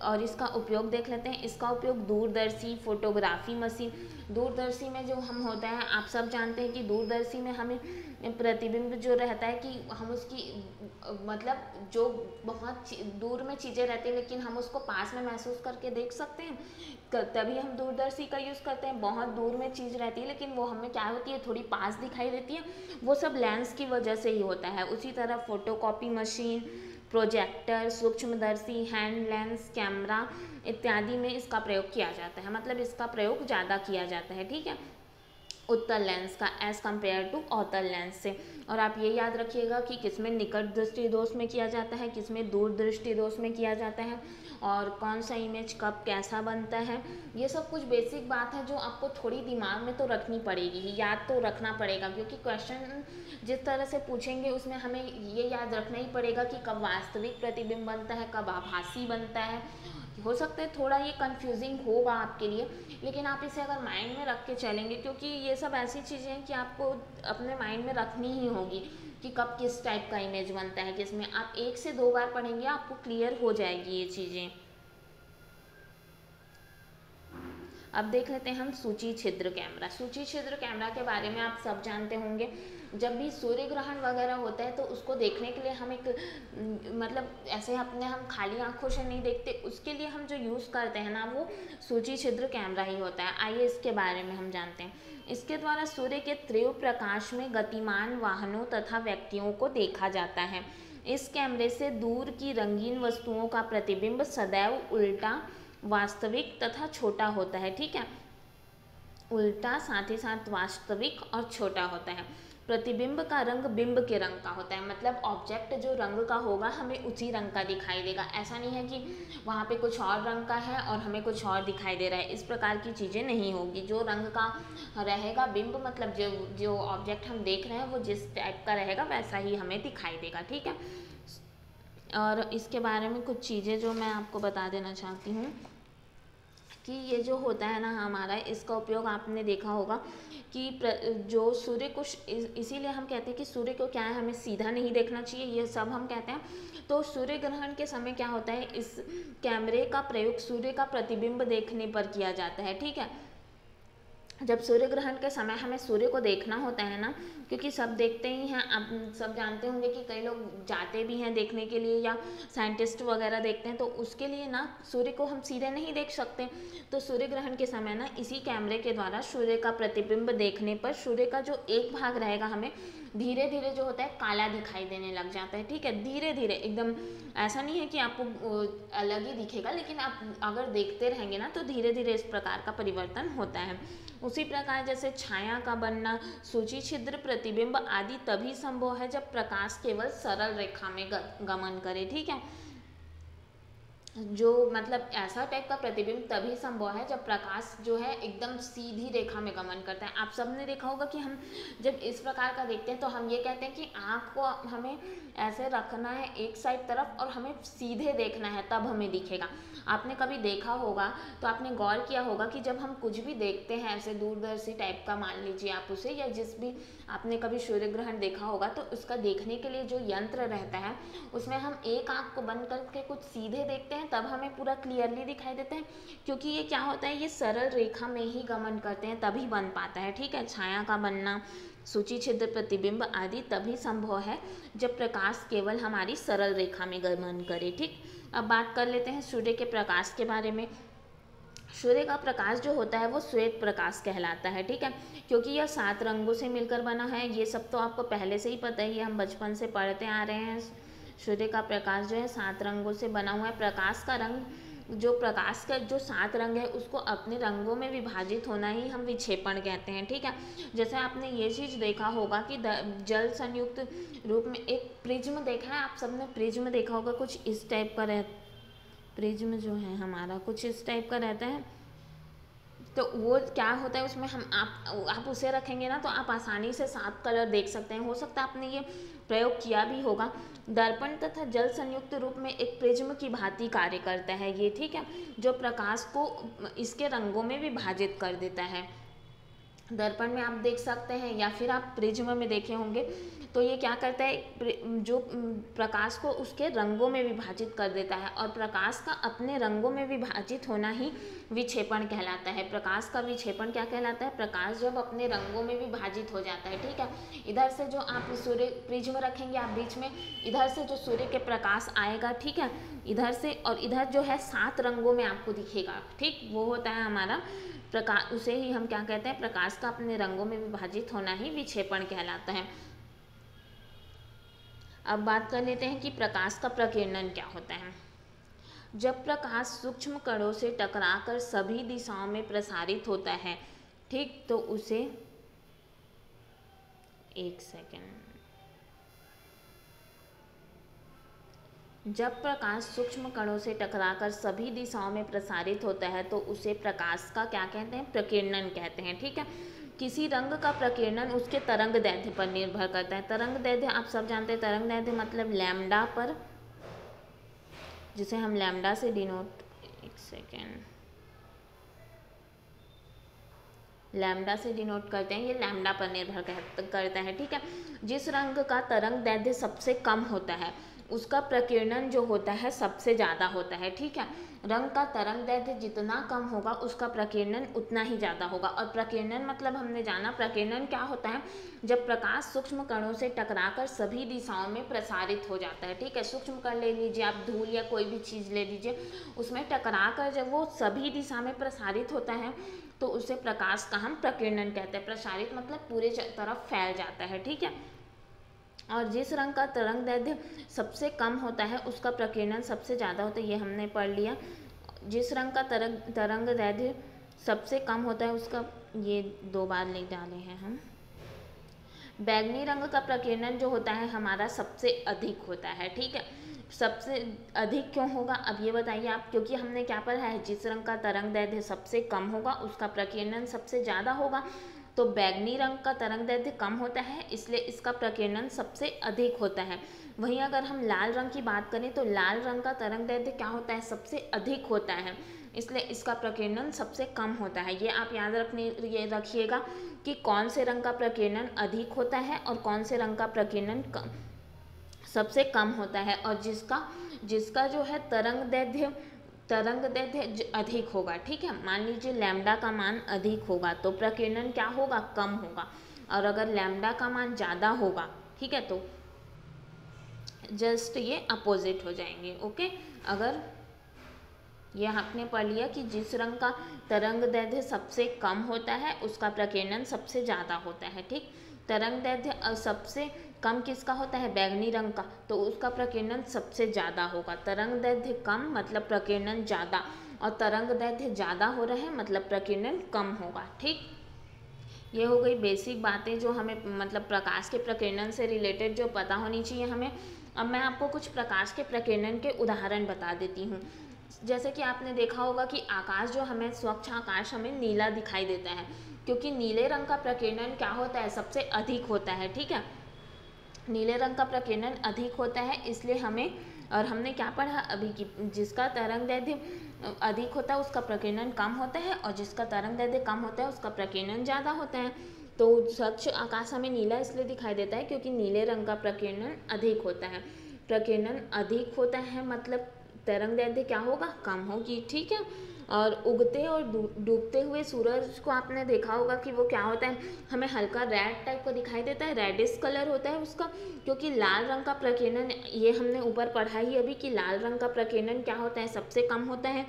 और इसका उपयोग देख लेते हैं। इसका उपयोग दूरदर्शी, फोटोग्राफी मशीन, दूरदर्शी में जो हम होता है, आप सब जानते हैं कि दूरदर्शी में हमें प्रतिबिंब जो रहता है कि हम उसकी मतलब जो बहुत दूर में चीज़ें रहती हैं लेकिन हम उसको पास में महसूस करके देख सकते हैं, तभी हम दूरदर्शी का यूज़ करते हैं। बहुत दूर में चीज़ रहती है लेकिन वो हमें क्या होती है, थोड़ी पास दिखाई देती है, वो सब लेंस की वजह से ही होता है। उसी तरह फोटोकॉपी मशीन, प्रोजेक्टर, सूक्ष्मदर्शी, हैंड लेंस, कैमरा इत्यादि में इसका प्रयोग किया जाता है, मतलब इसका प्रयोग ज़्यादा किया जाता है, ठीक है, उत्तल लेंस का एज़ कम्पेयर टू अवतल लेंस से। और आप ये याद रखिएगा कि किसमें निकट दृष्टि दोष में किया जाता है, किसमें दूर दृष्टि दोष में किया जाता है, और कौन सा इमेज कब कैसा बनता है। ये सब कुछ बेसिक बात है जो आपको थोड़ी दिमाग में तो रखनी पड़ेगी, याद तो रखना पड़ेगा, क्योंकि क्वेश्चन जिस तरह से पूछेंगे उसमें हमें ये याद रखना ही पड़ेगा कि कब वास्तविक प्रतिबिंब बनता है, कब आभासी बनता है। हो सकता है थोड़ा ये कंफ्यूजिंग होगा आपके लिए, लेकिन आप इसे अगर माइंड में रख के चलेंगे, क्योंकि ये सब ऐसी चीज़ें हैं कि आपको अपने माइंड में रखनी ही होगी कि कब किस टाइप का इमेज बनता है, किसमें। आप 1 से 2 बार पढ़ेंगे आपको क्लियर हो जाएगी ये चीज़ें। अब देख लेते हैं हम सूची छिद्र कैमरा। सूची छिद्र कैमरा के बारे में आप सब जानते होंगे। जब भी सूर्य ग्रहण वगैरह होता है तो उसको देखने के लिए हम एक मतलब ऐसे हम खाली आंखों से नहीं देखते, उसके लिए हम जो यूज़ करते हैं ना वो सूची छिद्र कैमरा ही होता है। आइए इसके बारे में हम जानते हैं। इसके द्वारा सूर्य के तीव्र प्रकाश में गतिमान वाहनों तथा व्यक्तियों को देखा जाता है। इस कैमरे से दूर की रंगीन वस्तुओं का प्रतिबिंब सदैव उल्टा, वास्तविक तथा छोटा होता है, ठीक है, उल्टा साथ ही साथ वास्तविक और छोटा होता है। प्रतिबिंब का रंग बिंब के रंग का होता है, मतलब ऑब्जेक्ट जो रंग का होगा हमें उसी रंग का दिखाई देगा। ऐसा नहीं है कि वहाँ पे कुछ और रंग का है और हमें कुछ और दिखाई दे रहा है, इस प्रकार की चीज़ें नहीं होगी। जो रंग का रहेगा बिंब, मतलब जो ऑब्जेक्ट हम देख रहे हैं वो जिस टाइप का रहेगा वैसा ही हमें दिखाई देगा, ठीक है। और इसके बारे में कुछ चीज़ें जो मैं आपको बता देना चाहती हूँ कि ये जो होता है ना हमारा, इसका उपयोग आपने देखा होगा कि जो सूर्य को इसीलिए हम कहते हैं कि सूर्य को क्या है, हमें सीधा नहीं देखना चाहिए, ये सब हम कहते हैं। तो सूर्य ग्रहण के समय क्या होता है, इस कैमरे का प्रयोग सूर्य का प्रतिबिंब देखने पर किया जाता है, ठीक है। जब सूर्य ग्रहण के समय हमें सूर्य को देखना होता है ना, क्योंकि सब देखते ही हैं, आप सब जानते होंगे कि कई लोग जाते भी हैं देखने के लिए या साइंटिस्ट वगैरह देखते हैं, तो उसके लिए ना सूर्य को हम सीधे नहीं देख सकते। तो सूर्य ग्रहण के समय ना इसी कैमरे के द्वारा सूर्य का प्रतिबिंब देखने पर सूर्य का जो एक भाग रहेगा हमें धीरे धीरे जो होता है काला दिखाई देने लग जाता है, ठीक है, धीरे धीरे, एकदम ऐसा नहीं है कि आपको अलग ही दिखेगा, लेकिन आप अगर देखते रहेंगे ना तो धीरे धीरे इस प्रकार का परिवर्तन होता है। उसी प्रकार जैसे छाया का बनना, सूची छिद्र, प्रतिबिंब आदि तभी संभव है जब प्रकाश केवल सरल रेखा में गमन करे, ठीक है। जो मतलब ऐसा टाइप का प्रतिबिंब तभी संभव है जब प्रकाश जो है एकदम सीधी रेखा में गमन करता है। आप सबने देखा होगा कि हम जब इस प्रकार का देखते हैं तो हम ये कहते हैं कि आँख को हमें ऐसे रखना है एक साइड तरफ और हमें सीधे देखना है, तब हमें दिखेगा। आपने कभी देखा होगा तो आपने गौर किया होगा कि जब हम कुछ भी देखते हैं ऐसे दूरदर्शी टाइप का, मान लीजिए आप उसे, या जिस भी आपने कभी सूर्य ग्रहण देखा होगा तो उसका देखने के लिए जो यंत्र रहता है उसमें हम एक आँख को बंद करके कुछ सीधे देखते हैं हैं तब हमें पूरा क्लियरली दिखाई देता है, क्योंकि ये क्या होता है, ये सरल रेखा में ही गमन करते हैं तभी बन पाता है। ठीक है, छाया का बनना, सूची, छिद्र, प्रतिबिंब आदि तभी संभव है जब प्रकाश केवल हमारी सरल रेखा में गमन करे। ठीक, अब बात कर लेते हैं सूर्य के प्रकाश के बारे में। सूर्य का प्रकाश जो होता है वो श्वेत प्रकाश कहलाता है। ठीक है, क्योंकि यह 7 रंगों से मिलकर बना है। ये सब तो आपको पहले से ही पता ही है, हम बचपन से पढ़ते आ रहे हैं। सूर्य का प्रकाश जो है 7 रंगों से बना हुआ है। प्रकाश का रंग, जो प्रकाश का जो 7 रंग है उसको अपने रंगों में विभाजित होना ही हम विक्षेपण कहते हैं। ठीक है, जैसे आपने ये चीज़ देखा होगा कि जल संयुक्त रूप में एक प्रिज्म देखा है, आप सबने प्रिज्म देखा होगा, कुछ इस टाइप का प्रिज्म जो है हमारा कुछ इस टाइप का रहता है। तो वो क्या होता है, उसमें हम आप उसे रखेंगे ना तो आप आसानी से 7 कलर देख सकते हैं। हो सकता है आपने ये प्रयोग किया भी होगा। दर्पण तथा जल संयुक्त रूप में एक प्रिज्म की भांति कार्य करता है ये। ठीक है, जो प्रकाश को इसके रंगों में विभाजित कर देता है। दर्पण में आप देख सकते हैं या फिर आप प्रिज्म में देखे होंगे, तो ये क्या करता है, जो प्रकाश को उसके रंगों में विभाजित कर देता है। और प्रकाश का अपने रंगों में विभाजित होना ही विक्षेपण कहलाता है। प्रकाश का विक्षेपण क्या कहलाता है, प्रकाश जब अपने रंगों में विभाजित हो जाता है। ठीक है, इधर से जो आप सूर्य प्रिज्म रखेंगे आप बीच में, इधर से जो सूर्य के प्रकाश आएगा, ठीक है, इधर से और इधर जो है 7 रंगों में आपको दिखेगा। ठीक, वो होता है हमारा प्रकाश, उसे ही हम क्या कहते हैं, प्रकाश का अपने रंगों में विभाजित होना ही विक्षेपण कहलाता है। अब बात कर लेते हैं कि प्रकाश का प्रकीर्णन क्या होता है। जब प्रकाश सूक्ष्म कणों से टकराकर सभी दिशाओं में प्रसारित होता है, ठीक, तो उसे, एक सेकेंड, जब प्रकाश सूक्ष्म कणों से टकराकर सभी दिशाओं में प्रसारित होता है तो उसे प्रकाश का क्या कहते हैं, प्रकीर्णन कहते हैं। ठीक है, किसी रंग का प्रकीर्णन उसके तरंग दैर्ध्य पर निर्भर करता है। तरंग दैर्ध्य आप सब जानते हैं, तरंग दैर्ध्य मतलब लैम्डा पर, जिसे हम लैम्डा से डिनोट, एक सेकेंड, लैम्डा से डिनोट करते हैं, ये लैम्डा पर निर्भर करता है। ठीक है, जिस रंग का तरंग दैर्ध्य सबसे कम होता है उसका प्रकीर्णन जो होता है सबसे ज़्यादा होता है। ठीक है, रंग का तरंग दैर्ध्य जितना कम होगा उसका प्रकीर्णन उतना ही ज़्यादा होगा। और प्रकीर्णन मतलब हमने जाना, प्रकीर्णन क्या होता है, जब प्रकाश सूक्ष्म कणों से टकराकर सभी दिशाओं में प्रसारित हो जाता है। ठीक है, सूक्ष्म कण ले लीजिए आप, धूल या कोई भी चीज़ ले लीजिए, उसमें टकराकर जब वो सभी दिशा में प्रसारित होता है तो उसे प्रकाश का हम प्रकीर्णन कहते हैं। प्रसारित मतलब पूरे तरफ फैल जाता है। ठीक है, और जिस रंग का तरंग दैर्ध्य सबसे कम होता है उसका प्रकीर्णन सबसे ज़्यादा होता है, ये हमने पढ़ लिया। जिस रंग का तरंग दैर्ध्य सबसे कम होता है उसका, ये 2 बार ले डाले हैं हम। बैगनी रंग का प्रकीर्णन जो होता है हमारा सबसे अधिक होता है। ठीक है, सबसे अधिक क्यों होगा अब ये बताइए आप, क्योंकि हमने क्या पढ़ा है, जिस रंग का तरंग दैर्ध्य सबसे कम होगा उसका प्रकीर्णन सबसे ज़्यादा होगा। तो बैगनी रंग का तरंग दैर्ध्य कम होता है इसलिए इसका प्रकीर्णन सबसे अधिक होता है। वहीं अगर हम लाल रंग की बात करें तो लाल रंग का तरंग दैर्ध्य क्या होता है, सबसे अधिक होता है, इसलिए इसका प्रकीर्णन सबसे कम होता है। ये आप याद रखिएगा कि कौन से रंग का प्रकीर्णन अधिक होता है और कौन से रंग का प्रकीर्णन सबसे कम होता है। और जिसका जो है तरंग दैर्ध्य अधिक होगा, ठीक है, मान लीजिए लैम्डा का मान अधिक होगा तो प्रकीर्णन क्या होगा, कम होगा। और अगर लैम्डा का मान ज़्यादा होगा, ठीक है, तो जस्ट ये अपोजिट हो जाएंगे। ओके, अगर ये आपने पढ़ लिया कि जिस रंग का तरंग दैर्ध्य सबसे कम होता है उसका प्रकीर्णन सबसे ज़्यादा होता है। ठीक, तरंग दैर्ध्य सबसे कम किसका होता है, बैगनी रंग का, तो उसका प्रकीर्णन सबसे ज़्यादा होगा। तरंग दैर्ध्य कम मतलब प्रकीर्णन ज़्यादा, और तरंग दैर्ध्य ज़्यादा हो रहा है मतलब प्रकीर्णन कम होगा। ठीक, ये हो गई बेसिक बातें जो हमें मतलब प्रकाश के प्रकीर्णन से रिलेटेड जो पता होनी चाहिए हमें। अब मैं आपको कुछ प्रकाश के प्रकीर्णन के उदाहरण बता देती हूँ। जैसे कि आपने देखा होगा कि आकाश जो हमें, स्वच्छ आकाश हमें नीला दिखाई देता है, क्योंकि नीले रंग का प्रकीर्णन क्या होता है, सबसे अधिक होता है। ठीक है, नीले रंग का प्रकीर्णन अधिक होता है इसलिए हमें, और हमने क्या पढ़ा अभी कि जिसका तरंग दैर्ध्य अधिक होता है उसका प्रकीर्णन कम होता है, और जिसका तरंग दैर्ध्य कम होता है उसका प्रकीर्णन ज़्यादा होता है। तो स्वच्छ आकाश हमें नीला इसलिए दिखाई देता है क्योंकि नीले रंग का प्रकीर्णन अधिक होता है। प्रकीर्णन अधिक होता है मतलब तरंगदैर्ध्य क्या होगा, कम होगी, ठीक है। और उगते और डूबते हुए सूरज को आपने देखा होगा कि वो क्या होता है, हमें हल्का रेड टाइप का दिखाई देता है, रेडिश कलर होता है उसका, क्योंकि लाल रंग का प्रकीर्णन, ये हमने ऊपर पढ़ा ही अभी कि लाल रंग का प्रकीर्णन क्या होता है, सबसे कम होता है,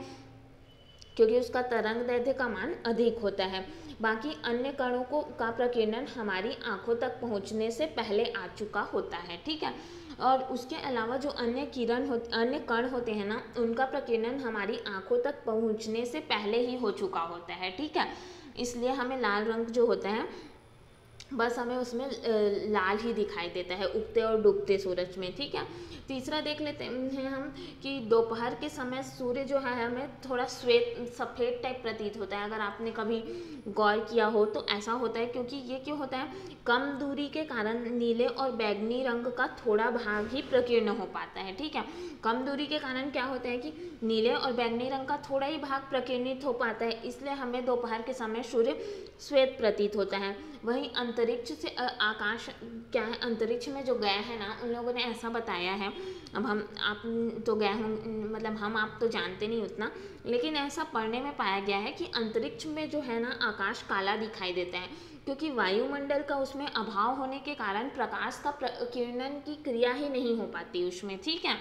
क्योंकि उसका तरंगदैर्ध्य का मान अधिक होता है। बाकी अन्य कणों को का प्रकीर्णन हमारी आंखों तक पहुंचने से पहले आ चुका होता है, ठीक है। और उसके अलावा जो अन्य कण होते हैं ना, उनका प्रकीर्णन हमारी आंखों तक पहुंचने से पहले ही हो चुका होता है, ठीक है। इसलिए हमें लाल रंग जो होता है बस हमें उसमें लाल ही दिखाई देता है उगते और डूबते सूरज में, ठीक है। तीसरा देख लेते हैं हम कि दोपहर के समय सूर्य जो है हमें थोड़ा सफ़ेद टाइप प्रतीत होता है। अगर आपने कभी गौर किया हो तो ऐसा होता है, क्योंकि ये क्यों होता है, कम दूरी के कारण नीले और बैंगनी रंग का थोड़ा भाग ही प्रकीर्ण हो पाता है, ठीक है। कम दूरी के कारण क्या होता है कि नीले और बैंगनी रंग का थोड़ा ही भाग प्रकीर्णित हो पाता है, इसलिए हमें दोपहर के समय सूर्य श्वेत प्रतीत होता है। वहीं अंतरिक्ष से आकाश क्या है, अंतरिक्ष में जो गए हैं ना, उन लोगों ने ऐसा बताया है, अब आप तो गए हों, मतलब हम आप तो जानते नहीं उतना, लेकिन ऐसा पढ़ने में पाया गया है कि अंतरिक्ष में जो है ना आकाश काला दिखाई देता है, क्योंकि वायुमंडल का उसमें अभाव होने के कारण प्रकाश का प्रकीर्णन की क्रिया ही नहीं हो पाती उसमें, ठीक है।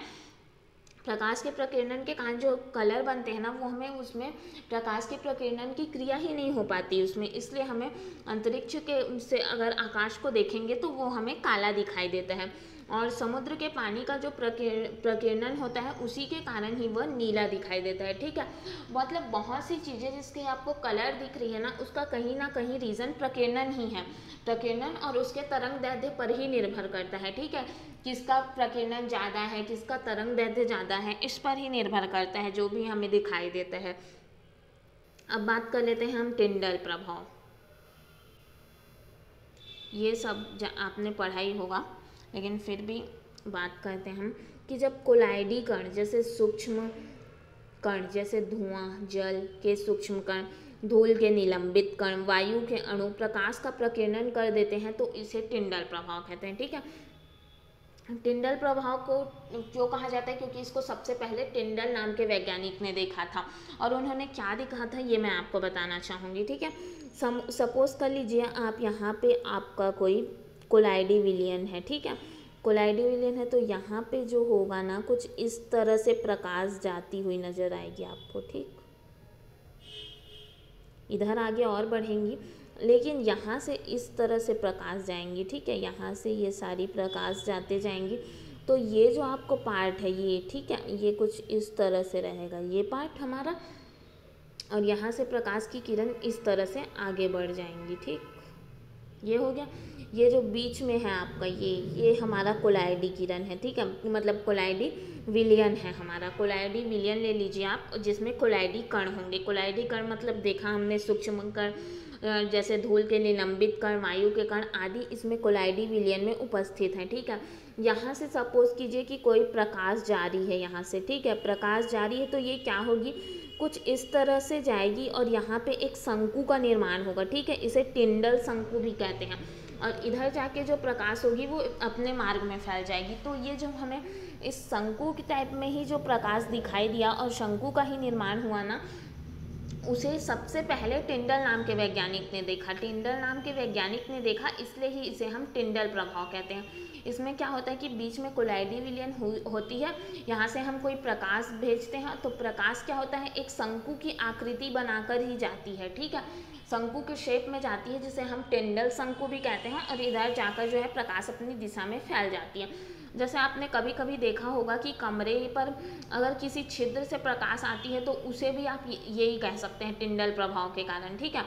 प्रकाश के प्रकीर्णन के कारण जो कलर बनते हैं ना, वो हमें उसमें प्रकाश के प्रकीर्णन की क्रिया ही नहीं हो पाती उसमें, इसलिए हमें अंतरिक्ष के से अगर आकाश को देखेंगे तो वो हमें काला दिखाई देता है। और समुद्र के पानी का जो प्रकीर्णन होता है उसी के कारण ही वह नीला दिखाई देता है, ठीक है। मतलब बहुत सी चीज़ें जिसके आपको कलर दिख रही है ना, उसका कहीं ना कहीं रीज़न प्रकीर्णन ही है। प्रकीर्णन और उसके तरंगदैर्ध्य पर ही निर्भर करता है, ठीक है। किसका प्रकीर्णन ज़्यादा है, किसका तरंगदैर्ध्य ज़्यादा है, इस पर ही निर्भर करता है जो भी हमें दिखाई देता है। अब बात कर लेते हैं हम टिंडल प्रभाव। ये सब आपने पढ़ा ही होगा, लेकिन फिर भी बात करते हैं हम कि जब कोलाइडी कण जैसे सूक्ष्म कण जैसे धुआं, जल के सूक्ष्म कण, धूल के निलंबित कण, वायु के अणु प्रकाश का प्रकीर्णन कर देते हैं तो इसे टिंडल प्रभाव कहते हैं, ठीक है। टिंडल प्रभाव को क्यों कहा जाता है, क्योंकि इसको सबसे पहले टिंडल नाम के वैज्ञानिक ने देखा था, और उन्होंने क्या देखा था ये मैं आपको बताना चाहूँगी, ठीक है। सपोज कर लीजिए आप यहाँ पे आपका कोई कोलाइडी विलियन है, ठीक है। कोलाइडी विलियन है तो यहाँ पे जो होगा ना, कुछ इस तरह से प्रकाश जाती हुई नजर आएगी आपको, ठीक। इधर आगे और बढ़ेंगी, लेकिन यहाँ से इस तरह से प्रकाश जाएंगी, ठीक है। यहाँ से ये सारी प्रकाश जाते जाएंगी, तो ये जो आपको पार्ट है ये, ठीक है, ये कुछ इस तरह से रहेगा ये पार्ट हमारा, और यहाँ से प्रकाश की किरण इस तरह से आगे बढ़ जाएंगी, ठीक। ये हो गया। ये जो बीच में है आपका ये हमारा कोलाइडी किरण है, ठीक है, मतलब कोलाइडी विलियन है हमारा। कोलाइडी विलियन ले लीजिए आप, जिसमें कोलाइडी कण होंगे। कोलाइडी कण मतलब देखा हमने सूक्ष्म कण जैसे धूल के निलंबित कण, वायु के कण आदि इसमें कोलाइडी विलियन में उपस्थित हैं, ठीक है। यहाँ से सपोज कीजिए कि कोई प्रकाश जारी है यहाँ से, ठीक है, प्रकाश जारी है तो ये क्या होगी, कुछ इस तरह से जाएगी और यहाँ पे एक शंकु का निर्माण होगा, ठीक है। इसे टिंडल शंकु भी कहते हैं, और इधर जाके जो प्रकाश होगी वो अपने मार्ग में फैल जाएगी। तो ये जो हमें इस शंकु के टाइप में ही जो प्रकाश दिखाई दिया और शंकु का ही निर्माण हुआ ना, उसे सबसे पहले टिंडल नाम के वैज्ञानिक ने देखा। टिंडल नाम के वैज्ञानिक ने देखा, इसलिए ही इसे हम टिंडल प्रभाव कहते हैं। इसमें क्या होता है कि बीच में कोलाइडी विलियन होती है, यहाँ से हम कोई प्रकाश भेजते हैं तो प्रकाश क्या होता है, एक शंकु की आकृति बनाकर ही जाती है, ठीक है, शंकु के शेप में जाती है, जिसे हम टिंडल शंकु भी कहते हैं, और इधर जाकर जो है प्रकाश अपनी दिशा में फैल जाती है। जैसे आपने कभी कभी देखा होगा कि कमरे पर अगर किसी छिद्र से प्रकाश आती है तो उसे भी आप यही कह सकते हैं टिंडल प्रभाव के कारण, ठीक है।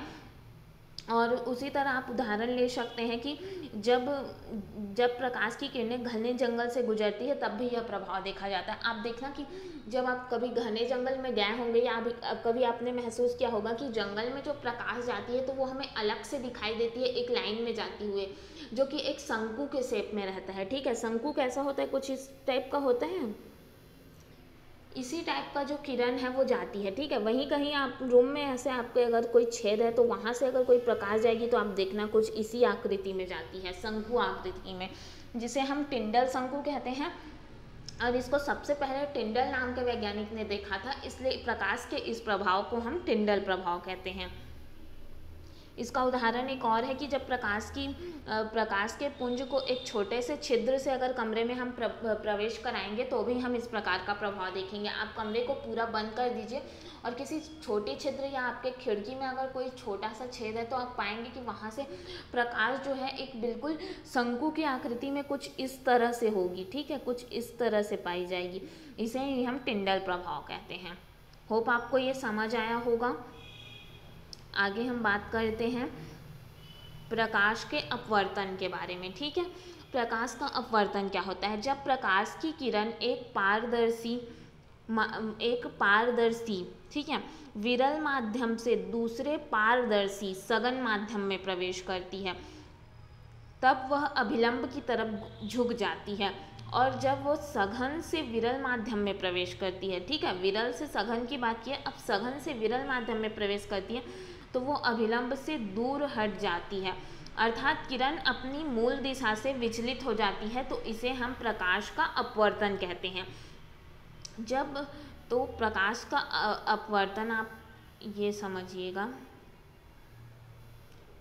और उसी तरह आप उदाहरण ले सकते हैं कि जब प्रकाश की किरणें घने जंगल से गुजरती है तब भी यह प्रभाव देखा जाता है। आप देखना कि जब आप कभी घने जंगल में गए होंगे या कभी आपने महसूस किया होगा कि जंगल में जो प्रकाश जाती है तो वो हमें अलग से दिखाई देती है, एक लाइन में जाती हुए, जो कि एक शंकु के शेप में रहता है, ठीक है। शंकु कैसा होता है, कुछ इस टाइप का होता है, इसी टाइप का जो किरण है वो जाती है, ठीक है। वहीं कहीं आप रूम में ऐसे आपके अगर कोई छेद है तो वहाँ से अगर कोई प्रकाश जाएगी तो आप देखना कुछ इसी आकृति में जाती है, शंकु आकृति में, जिसे हम टिंडल शंकु कहते हैं। और इसको सबसे पहले टिंडल नाम के वैज्ञानिक ने देखा था, इसलिए प्रकाश के इस प्रभाव को हम टिंडल प्रभाव कहते हैं। इसका उदाहरण एक और है कि जब प्रकाश के पुंज को एक छोटे से छिद्र से अगर कमरे में हम प्रवेश कराएंगे तो भी हम इस प्रकार का प्रभाव देखेंगे। आप कमरे को पूरा बंद कर दीजिए और किसी छोटे छिद्र या आपके खिड़की में अगर कोई छोटा सा छेद है तो आप पाएंगे कि वहाँ से प्रकाश जो है एक बिल्कुल शंकु की आकृति में कुछ इस तरह से होगी, ठीक है, कुछ इस तरह से पाई जाएगी। इसे ही हम टिंडल प्रभाव कहते हैं। होप आपको ये समझ आया होगा। आगे हम बात करते हैं प्रकाश के अपवर्तन के बारे में, ठीक है। प्रकाश का अपवर्तन क्या होता है? जब प्रकाश की किरण एक पारदर्शी ठीक है विरल माध्यम से दूसरे पारदर्शी सघन माध्यम में प्रवेश करती है तब वह अभिलंब की तरफ झुक जाती है, और जब वो सघन से विरल माध्यम में प्रवेश करती है, ठीक है, विरल से सघन की बात की है, अब सघन से विरल माध्यम में प्रवेश करती है तो वो अभिलंब से दूर हट जाती है, अर्थात किरण अपनी मूल दिशा से विचलित हो जाती है, तो इसे हम प्रकाश का अपवर्तन कहते हैं। जब तो प्रकाश का अपवर्तन आप ये समझिएगा,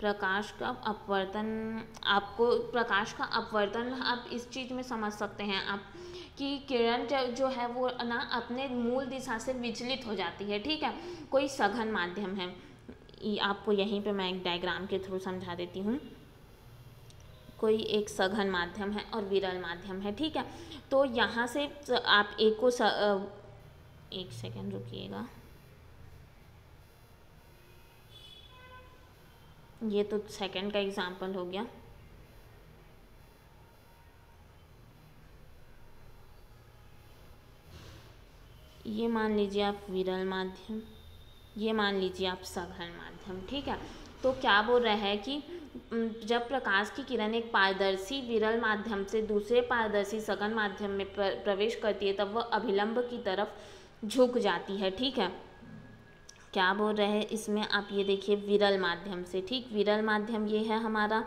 प्रकाश का अपवर्तन आपको प्रकाश का अपवर्तन आप इस चीज़ में समझ सकते हैं आप कि किरण जो है वो ना अपने मूल दिशा से विचलित हो जाती है, ठीक है, कोई सघन माध्यम है। आपको यहीं पे मैं एक डायग्राम के थ्रू समझा देती हूँ। कोई एक सघन माध्यम है और विरल माध्यम है, ठीक है, तो यहाँ से आप एक सेकेंड रुकिएगा, ये तो सेकंड का एग्जाम्पल हो गया। ये मान लीजिए आप विरल माध्यम, ये मान लीजिए आप सघन माध्यम, ठीक है। तो क्या बोल रहा है कि जब प्रकाश की किरण एक पारदर्शी विरल माध्यम से दूसरे पारदर्शी सघन माध्यम में प्रवेश करती है तब वह अभिलंब की तरफ झुक जाती है, ठीक है। क्या बोल रहे हैं इसमें आप ये देखिए, विरल माध्यम से, ठीक, विरल माध्यम ये है हमारा,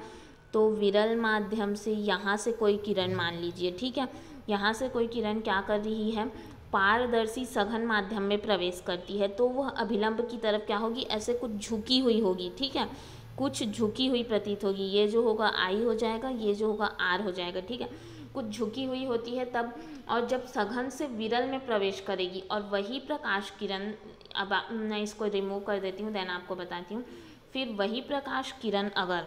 तो विरल माध्यम से यहाँ से कोई किरण मान लीजिए, ठीक है, यहाँ से कोई किरण क्या कर रही है, पारदर्शी सघन माध्यम में प्रवेश करती है, तो वह अभिलंब की तरफ क्या होगी, ऐसे कुछ झुकी हुई होगी, ठीक है, कुछ झुकी हुई प्रतीत होगी। ये जो होगा आई हो जाएगा, ये जो होगा आर हो जाएगा, ठीक है, कुछ झुकी हुई होती है तब, और जब सघन से विरल में प्रवेश करेगी और वही प्रकाश किरण, अब मैं इसको रिमूव कर देती हूँ, देन आपको बताती हूँ, फिर वही प्रकाश किरण अगर,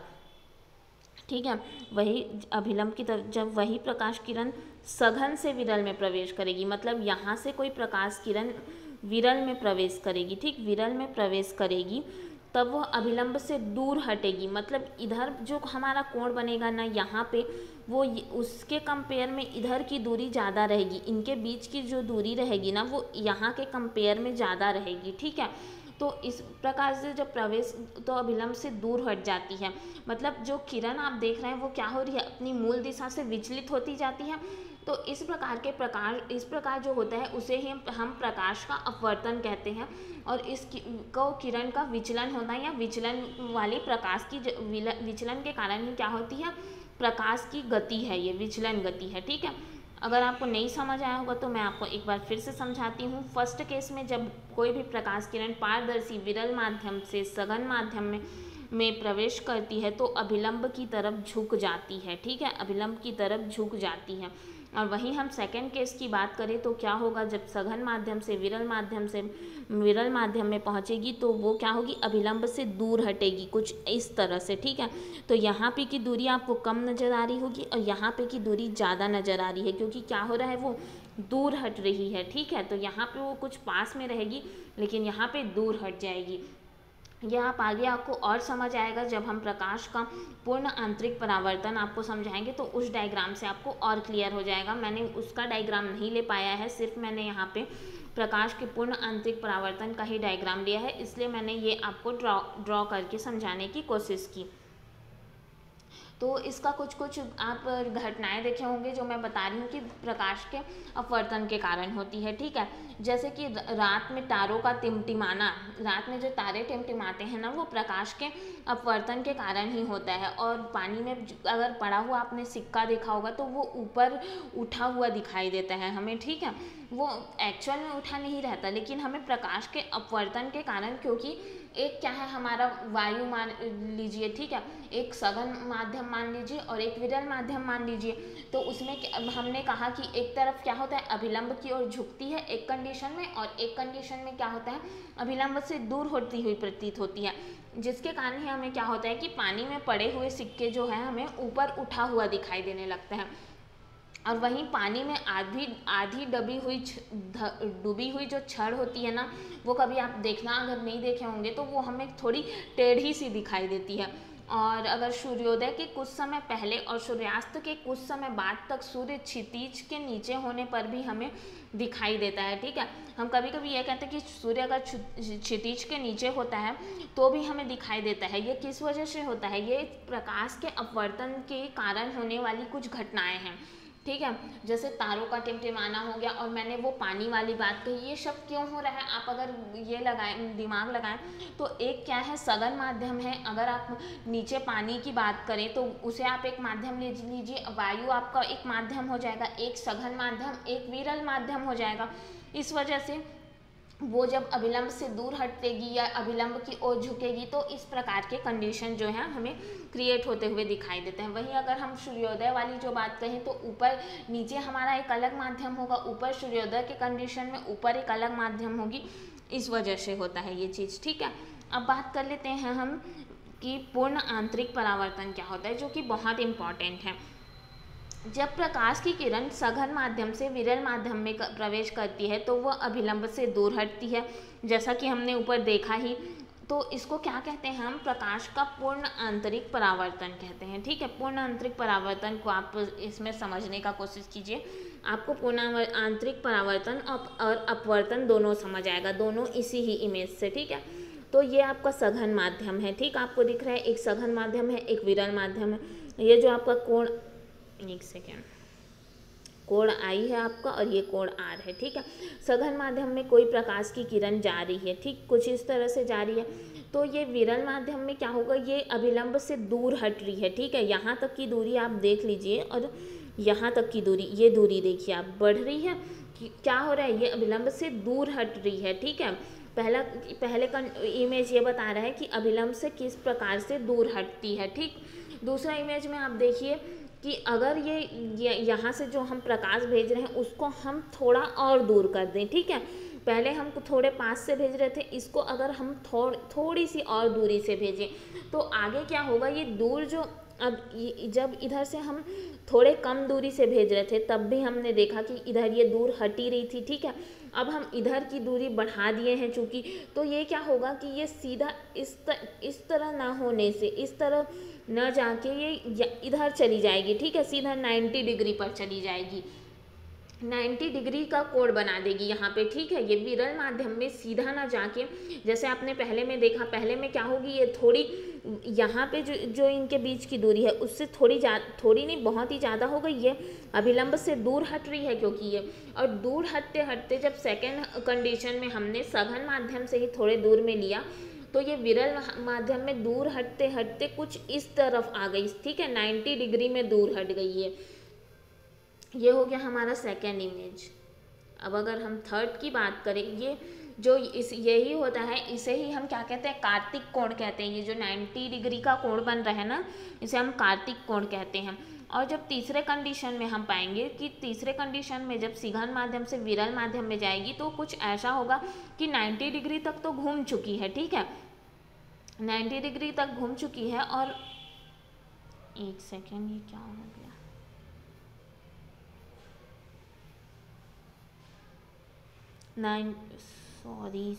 ठीक है, वही अभिलंब की तरफ जब वही प्रकाश किरण सघन से विरल में प्रवेश करेगी, मतलब यहाँ से कोई प्रकाश किरण विरल में प्रवेश करेगी, ठीक, विरल में प्रवेश करेगी तब वह अभिलंब से दूर हटेगी, मतलब इधर जो हमारा कोण बनेगा ना यहाँ पे, वो उसके कंपेयर में इधर की दूरी ज़्यादा रहेगी, इनके बीच की जो दूरी रहेगी ना वो यहाँ के कंपेयर में ज़्यादा रहेगी, ठीक है। तो इस प्रकार से जब प्रवेश तो अभिलंब से दूर हट जाती है, मतलब जो किरण आप देख रहे हैं वो क्या हो रही है, अपनी मूल दिशा से विचलित होती जाती है। तो इस प्रकार जो होता है उसे ही हम प्रकाश का अपवर्तन कहते हैं, और को किरण का विचलन होना या विचलन वाली प्रकाश की विचलन के कारण ही क्या होती है, प्रकाश की गति है, ये विचलन गति है, ठीक है। अगर आपको नहीं समझ आया होगा तो मैं आपको एक बार फिर से समझाती हूँ। फर्स्ट केस में जब कोई भी प्रकाश किरण पारदर्शी विरल माध्यम से सघन माध्यम में प्रवेश करती है तो अभिलंब की तरफ झुक जाती है, ठीक है, अभिलंब की तरफ झुक जाती है। और वहीं हम सेकंड केस की बात करें तो क्या होगा, जब सघन माध्यम से विरल माध्यम में पहुंचेगी तो वो क्या होगी, अभिलंब से दूर हटेगी कुछ इस तरह से, ठीक है। तो यहाँ पे की दूरी आपको कम नज़र आ रही होगी और यहाँ पे की दूरी ज़्यादा नज़र आ रही है, क्योंकि क्या हो रहा है, वो दूर हट रही है, ठीक है। तो यहाँ पे वो कुछ पास में रहेगी लेकिन यहाँ पे दूर हट जाएगी। यह आप आगे आपको और समझ आएगा जब हम प्रकाश का पूर्ण आंतरिक परावर्तन आपको समझाएंगे, तो उस डायग्राम से आपको और क्लियर हो जाएगा। मैंने उसका डायग्राम नहीं ले पाया है, सिर्फ मैंने यहाँ पे प्रकाश के पूर्ण आंतरिक परावर्तन का ही डायग्राम लिया है, इसलिए मैंने ये आपको ड्रॉ करके समझाने की कोशिश की। तो इसका कुछ कुछ आप घटनाएं देखे होंगे जो मैं बता रही हूँ कि प्रकाश के अपवर्तन के कारण होती है, ठीक है। जैसे कि रात में तारों का टिमटिमाना, रात में जो तारे टिमटिमाते हैं ना, वो प्रकाश के अपवर्तन के कारण ही होता है। और पानी में अगर पड़ा हुआ आपने सिक्का देखा होगा तो वो ऊपर उठा हुआ दिखाई देता है हमें, ठीक है। वो एक्चुअल में उठा नहीं रहता, लेकिन हमें प्रकाश के अपवर्तन के कारण, क्योंकि एक क्या है हमारा वायु मान लीजिए, ठीक है, एक सघन माध्यम मान लीजिए और एक विरल माध्यम मान लीजिए। तो उसमें हमने कहा कि एक तरफ क्या होता है, अभिलंब की ओर झुकती है एक कंडीशन में, और एक कंडीशन में क्या होता है, अभिलंब से दूर होती हुई प्रतीत होती है, जिसके कारण ही हमें क्या होता है कि पानी में पड़े हुए सिक्के जो है हमें ऊपर उठा हुआ दिखाई देने लगता है। और वहीं पानी में आधी डूबी हुई जो छड़ होती है ना, वो कभी आप देखना, अगर नहीं देखे होंगे तो वो हमें थोड़ी टेढ़ी सी दिखाई देती है। और अगर सूर्योदय के कुछ समय पहले और सूर्यास्त के कुछ समय बाद तक सूर्य क्षितिज के नीचे होने पर भी हमें दिखाई देता है, ठीक है। हम कभी कभी ये कहते हैं कि सूर्य अगर क्षितिज के नीचे होता है तो भी हमें दिखाई देता है। ये किस वजह से होता है, ये प्रकाश के अपवर्तन के कारण होने वाली कुछ घटनाएं हैं, ठीक है। जैसे तारों का टिमटिमाना हो गया, और मैंने वो पानी वाली बात कही। ये सब क्यों हो रहा है, आप अगर ये लगाएं, दिमाग लगाएं, तो एक क्या है, सघन माध्यम है। अगर आप नीचे पानी की बात करें तो उसे आप एक माध्यम लीजिए, वायु आपका एक माध्यम हो जाएगा, एक सघन माध्यम, एक विरल माध्यम हो जाएगा। इस वजह से वो जब अभिलंब से दूर हटेगी या अभिलंब की ओर झुकेगी तो इस प्रकार के कंडीशन जो है हमें क्रिएट होते हुए दिखाई देते हैं। वहीं अगर हम सूर्योदय वाली जो बात कहें तो ऊपर नीचे हमारा एक अलग माध्यम होगा, ऊपर सूर्योदय के कंडीशन में ऊपर एक अलग माध्यम होगी, इस वजह से होता है ये चीज़, ठीक है। अब बात कर लेते हैं हम कि पूर्ण आंतरिक परावर्तन क्या होता है, जो कि बहुत इम्पॉर्टेंट है। जब प्रकाश की किरण सघन माध्यम से विरल माध्यम में प्रवेश करती है तो वह अभिलंब से दूर हटती है, जैसा कि हमने ऊपर देखा ही। तो इसको क्या कहते हैं हम, प्रकाश का पूर्ण आंतरिक परावर्तन कहते हैं, ठीक है। पूर्ण आंतरिक परावर्तन को आप इसमें समझने का कोशिश कीजिए, आपको पूर्ण आंतरिक परावर्तन और अपवर्तन दोनों समझ आएगा, दोनों इसी ही इमेज से, ठीक है। तो ये आपका सघन माध्यम है, ठीक, आपको दिख रहा है, एक सघन माध्यम है, एक विरल माध्यम है। ये जो आपका कोण, एक सेकेंड, कोण आई है आपका और ये कोण आर है, ठीक है। सघन माध्यम में कोई प्रकाश की किरण जा रही है, ठीक, कुछ इस तरह से जा रही है। तो ये विरल माध्यम में क्या होगा, ये अभिलंब से दूर हट रही है, ठीक है। यहाँ तक की दूरी आप देख लीजिए और यहाँ तक की दूरी, ये दूरी देखिए आप, बढ़ रही है कि क्या हो रहा है, ये अभिलंब से दूर हट रही है, ठीक है। पहले का इमेज ये बता रहा है कि अभिलंब से किस प्रकार से दूर हटती है, ठीक। दूसरा इमेज में आप देखिए कि अगर ये यहाँ से जो हम प्रकाश भेज रहे हैं उसको हम थोड़ा और दूर कर दें, ठीक है। पहले हम थोड़े पास से भेज रहे थे, इसको अगर हम थोड़ी सी और दूरी से भेजें तो आगे क्या होगा, ये दूर जो, अब जब इधर से हम थोड़े कम दूरी से भेज रहे थे तब भी हमने देखा कि इधर ये दूर हटी रही थी, ठीक है। अब हम इधर की दूरी बढ़ा दिए हैं चूँकि, तो ये क्या होगा कि ये सीधा इस तरह ना होने से, इस तरह न जाके ये इधर चली जाएगी, ठीक है, सीधा 90 डिग्री पर चली जाएगी, 90 डिग्री का कोण बना देगी यहाँ पे, ठीक है। ये विरल माध्यम में सीधा ना जाके, जैसे आपने पहले में देखा, पहले में क्या होगी, ये थोड़ी यहाँ पे जो इनके बीच की दूरी है उससे थोड़ी नहीं, बहुत ही ज़्यादा हो गई, ये अभिलंब से दूर हट रही है क्योंकि ये, और दूर हटते हटते जब सेकेंड कंडीशन में हमने सघन माध्यम से ही थोड़े दूर में लिया तो ये विरल माध्यम में दूर हटते हटते कुछ इस तरफ आ गई, ठीक है, 90 डिग्री में दूर हट गई है। ये हो गया हमारा सेकेंड इमेज। अब अगर हम थर्ड की बात करें, ये जो यही होता है, इसे ही हम क्या कहते हैं, कार्तिक कोण कहते हैं। ये जो 90 डिग्री का कोण बन रहा है ना, इसे हम कार्तिक कोण कहते हैं। और जब तीसरे कंडीशन में हम पाएंगे कि तीसरे कंडीशन में जब सघन माध्यम से विरल माध्यम में जाएगी तो कुछ ऐसा होगा कि 90 डिग्री तक तो घूम चुकी है, ठीक है, 90 डिग्री तक घूम चुकी है। और एक सेकेंड, ये क्या हो गया, सॉरी,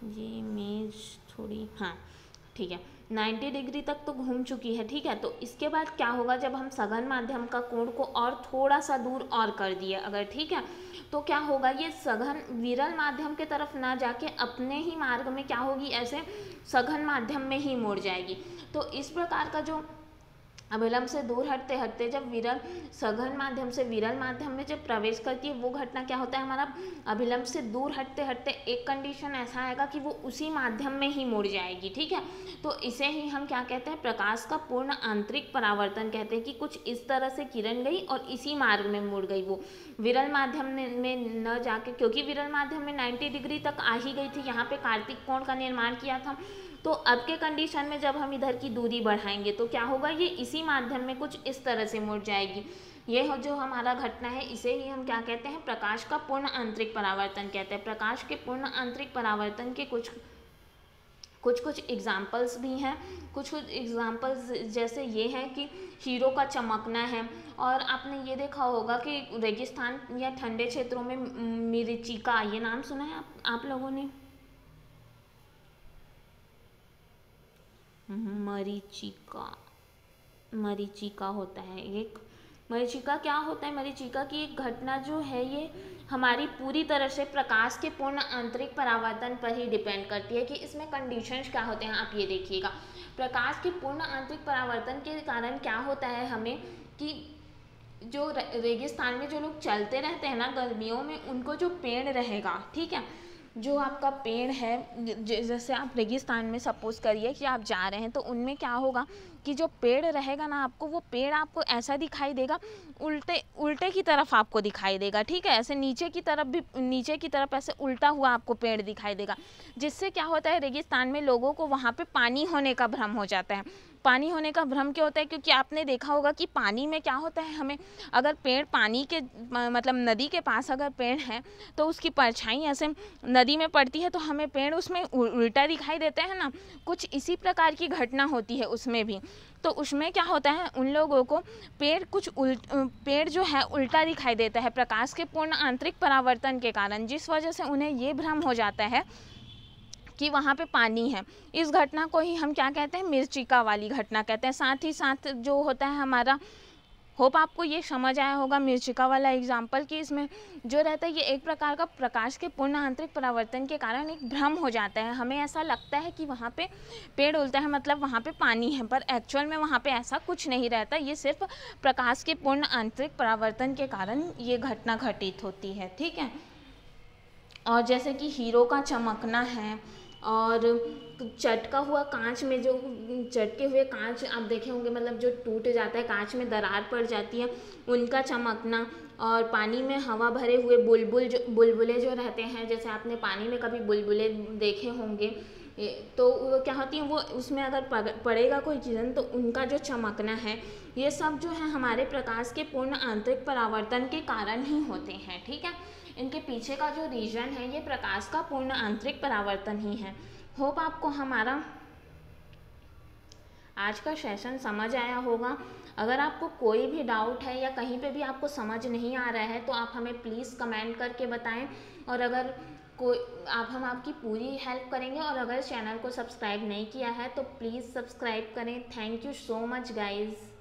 ये इमेज थोड़ी, हाँ, ठीक है, 90 डिग्री तक तो घूम चुकी है। ठीक है, तो इसके बाद क्या होगा, जब हम सघन माध्यम का कोण को और थोड़ा सा दूर और कर दिए अगर, ठीक है, तो क्या होगा, ये सघन विरल माध्यम के तरफ ना जाके अपने ही मार्ग में क्या होगी, ऐसे सघन माध्यम में ही मुड़ जाएगी। तो इस प्रकार का जो अभिलंब से दूर हटते हटते जब विरल सघन माध्यम से विरल माध्यम में जब प्रवेश करती है, वो घटना क्या होता है, हमारा अभिलंब से दूर हटते हटते एक कंडीशन ऐसा आएगा कि वो उसी माध्यम में ही मुड़ जाएगी। ठीक है, तो इसे ही हम क्या कहते हैं, प्रकाश का पूर्ण आंतरिक परावर्तन कहते हैं, कि कुछ इस तरह से किरण गई और इसी मार्ग में मुड़ गई, वो विरल माध्यम में न जाके, क्योंकि विरल माध्यम में 90 डिग्री तक आ ही गई थी, यहाँ पे कार्तिक कोण का निर्माण किया था। तो अब के कंडीशन में जब हम इधर की दूरी बढ़ाएंगे तो क्या होगा, ये इसी माध्यम में कुछ इस तरह से मुड़ जाएगी। ये जो हमारा घटना है, इसे ही हम क्या कहते हैं, प्रकाश का पूर्ण आंतरिक परावर्तन कहते हैं। प्रकाश के पूर्ण आंतरिक परावर्तन के कुछ एग्जाम्पल्स भी हैं। कुछ एग्जाम्पल्स जैसे ये हैं कि हीरो का चमकना है, और आपने ये देखा होगा कि रेगिस्तान या ठंडे क्षेत्रों में मिर्चिका, ये नाम सुना है आप लोगों ने, मरीचिका होता है एक। मरीचिका क्या होता है, मरीचिका की एक घटना जो है, ये हमारी पूरी तरह से प्रकाश के पूर्ण आंतरिक परावर्तन पर ही डिपेंड करती है। कि इसमें कंडीशंस क्या होते हैं, आप ये देखिएगा। प्रकाश के पूर्ण आंतरिक परावर्तन के कारण क्या होता है हमें, कि जो रेगिस्तान में जो लोग चलते रहते हैं ना गर्मियों में, उनको जो पेड़ रहेगा, ठीक है, जो आपका पेड़ है, जैसे आप रेगिस्तान में सपोज करिए कि आप जा रहे हैं, तो उनमें क्या होगा कि जो पेड़ रहेगा ना, आपको वो पेड़ आपको ऐसा दिखाई देगा, उल्टे की तरफ आपको दिखाई देगा। ठीक है, ऐसे नीचे की तरफ ऐसे उल्टा हुआ आपको पेड़ दिखाई देगा, जिससे क्या होता है, रेगिस्तान में लोगों को वहाँ पे पानी होने का भ्रम हो जाता है। पानी होने का भ्रम क्यों होता है, क्योंकि आपने देखा होगा कि पानी में क्या होता है, हमें अगर पेड़ पानी के मतलब नदी के पास अगर पेड़ है, तो उसकी परछाई ऐसे नदी में पड़ती है, तो हमें पेड़ उसमें उल्टा दिखाई देते हैं ना। कुछ इसी प्रकार की घटना होती है उसमें भी। तो उसमें क्या होता है, उन लोगों को पेड़ जो है उल्टा दिखाई देता है प्रकाश के पूर्ण आंतरिक परावर्तन के कारण, जिस वजह से उन्हें ये भ्रम हो जाता है कि वहाँ पे पानी है। इस घटना को ही हम क्या कहते हैं, मिर्चिका वाली घटना कहते हैं। साथ ही साथ जो होता है हमारा, होप आपको ये समझ आया होगा मिर्चिका वाला एग्जाम्पल, कि इसमें जो रहता है, ये एक प्रकार का प्रकाश के पूर्ण आंतरिक परावर्तन के कारण एक भ्रम हो जाता है। हमें ऐसा लगता है कि वहाँ पे पेड़ उलता है, मतलब वहाँ पे पानी है, पर एक्चुअल में वहाँ पे ऐसा कुछ नहीं रहता। ये सिर्फ प्रकाश के पूर्ण आंतरिक परावर्तन के कारण ये घटना घटित होती है। ठीक है, और जैसे कि हीरो का चमकना है, और चटका हुआ कांच में जो चटके हुए कांच आप देखे होंगे, मतलब जो टूट जाता है, कांच में दरार पड़ जाती है, उनका चमकना, और पानी में हवा भरे हुए बुलबुले जो रहते हैं, जैसे आपने पानी में कभी बुलबुले देखे होंगे, तो वो क्या होती हैं, वो उसमें अगर पड़ेगा कोई चीज़न, तो उनका जो चमकना है, ये सब जो है हमारे प्रकाश के पूर्ण आंतरिक परावर्तन के कारण ही होते हैं। ठीक है, इनके पीछे का जो रीजन है, ये प्रकाश का पूर्ण आंतरिक परावर्तन ही है। होप आपको हमारा आज का सेशन समझ आया होगा। अगर आपको कोई भी डाउट है या कहीं पे भी आपको समझ नहीं आ रहा है, तो आप हमें प्लीज़ कमेंट करके बताएं, और अगर हम आपकी पूरी हेल्प करेंगे। और अगर चैनल को सब्सक्राइब नहीं किया है तो प्लीज़ सब्सक्राइब करें। Thank you so much guys.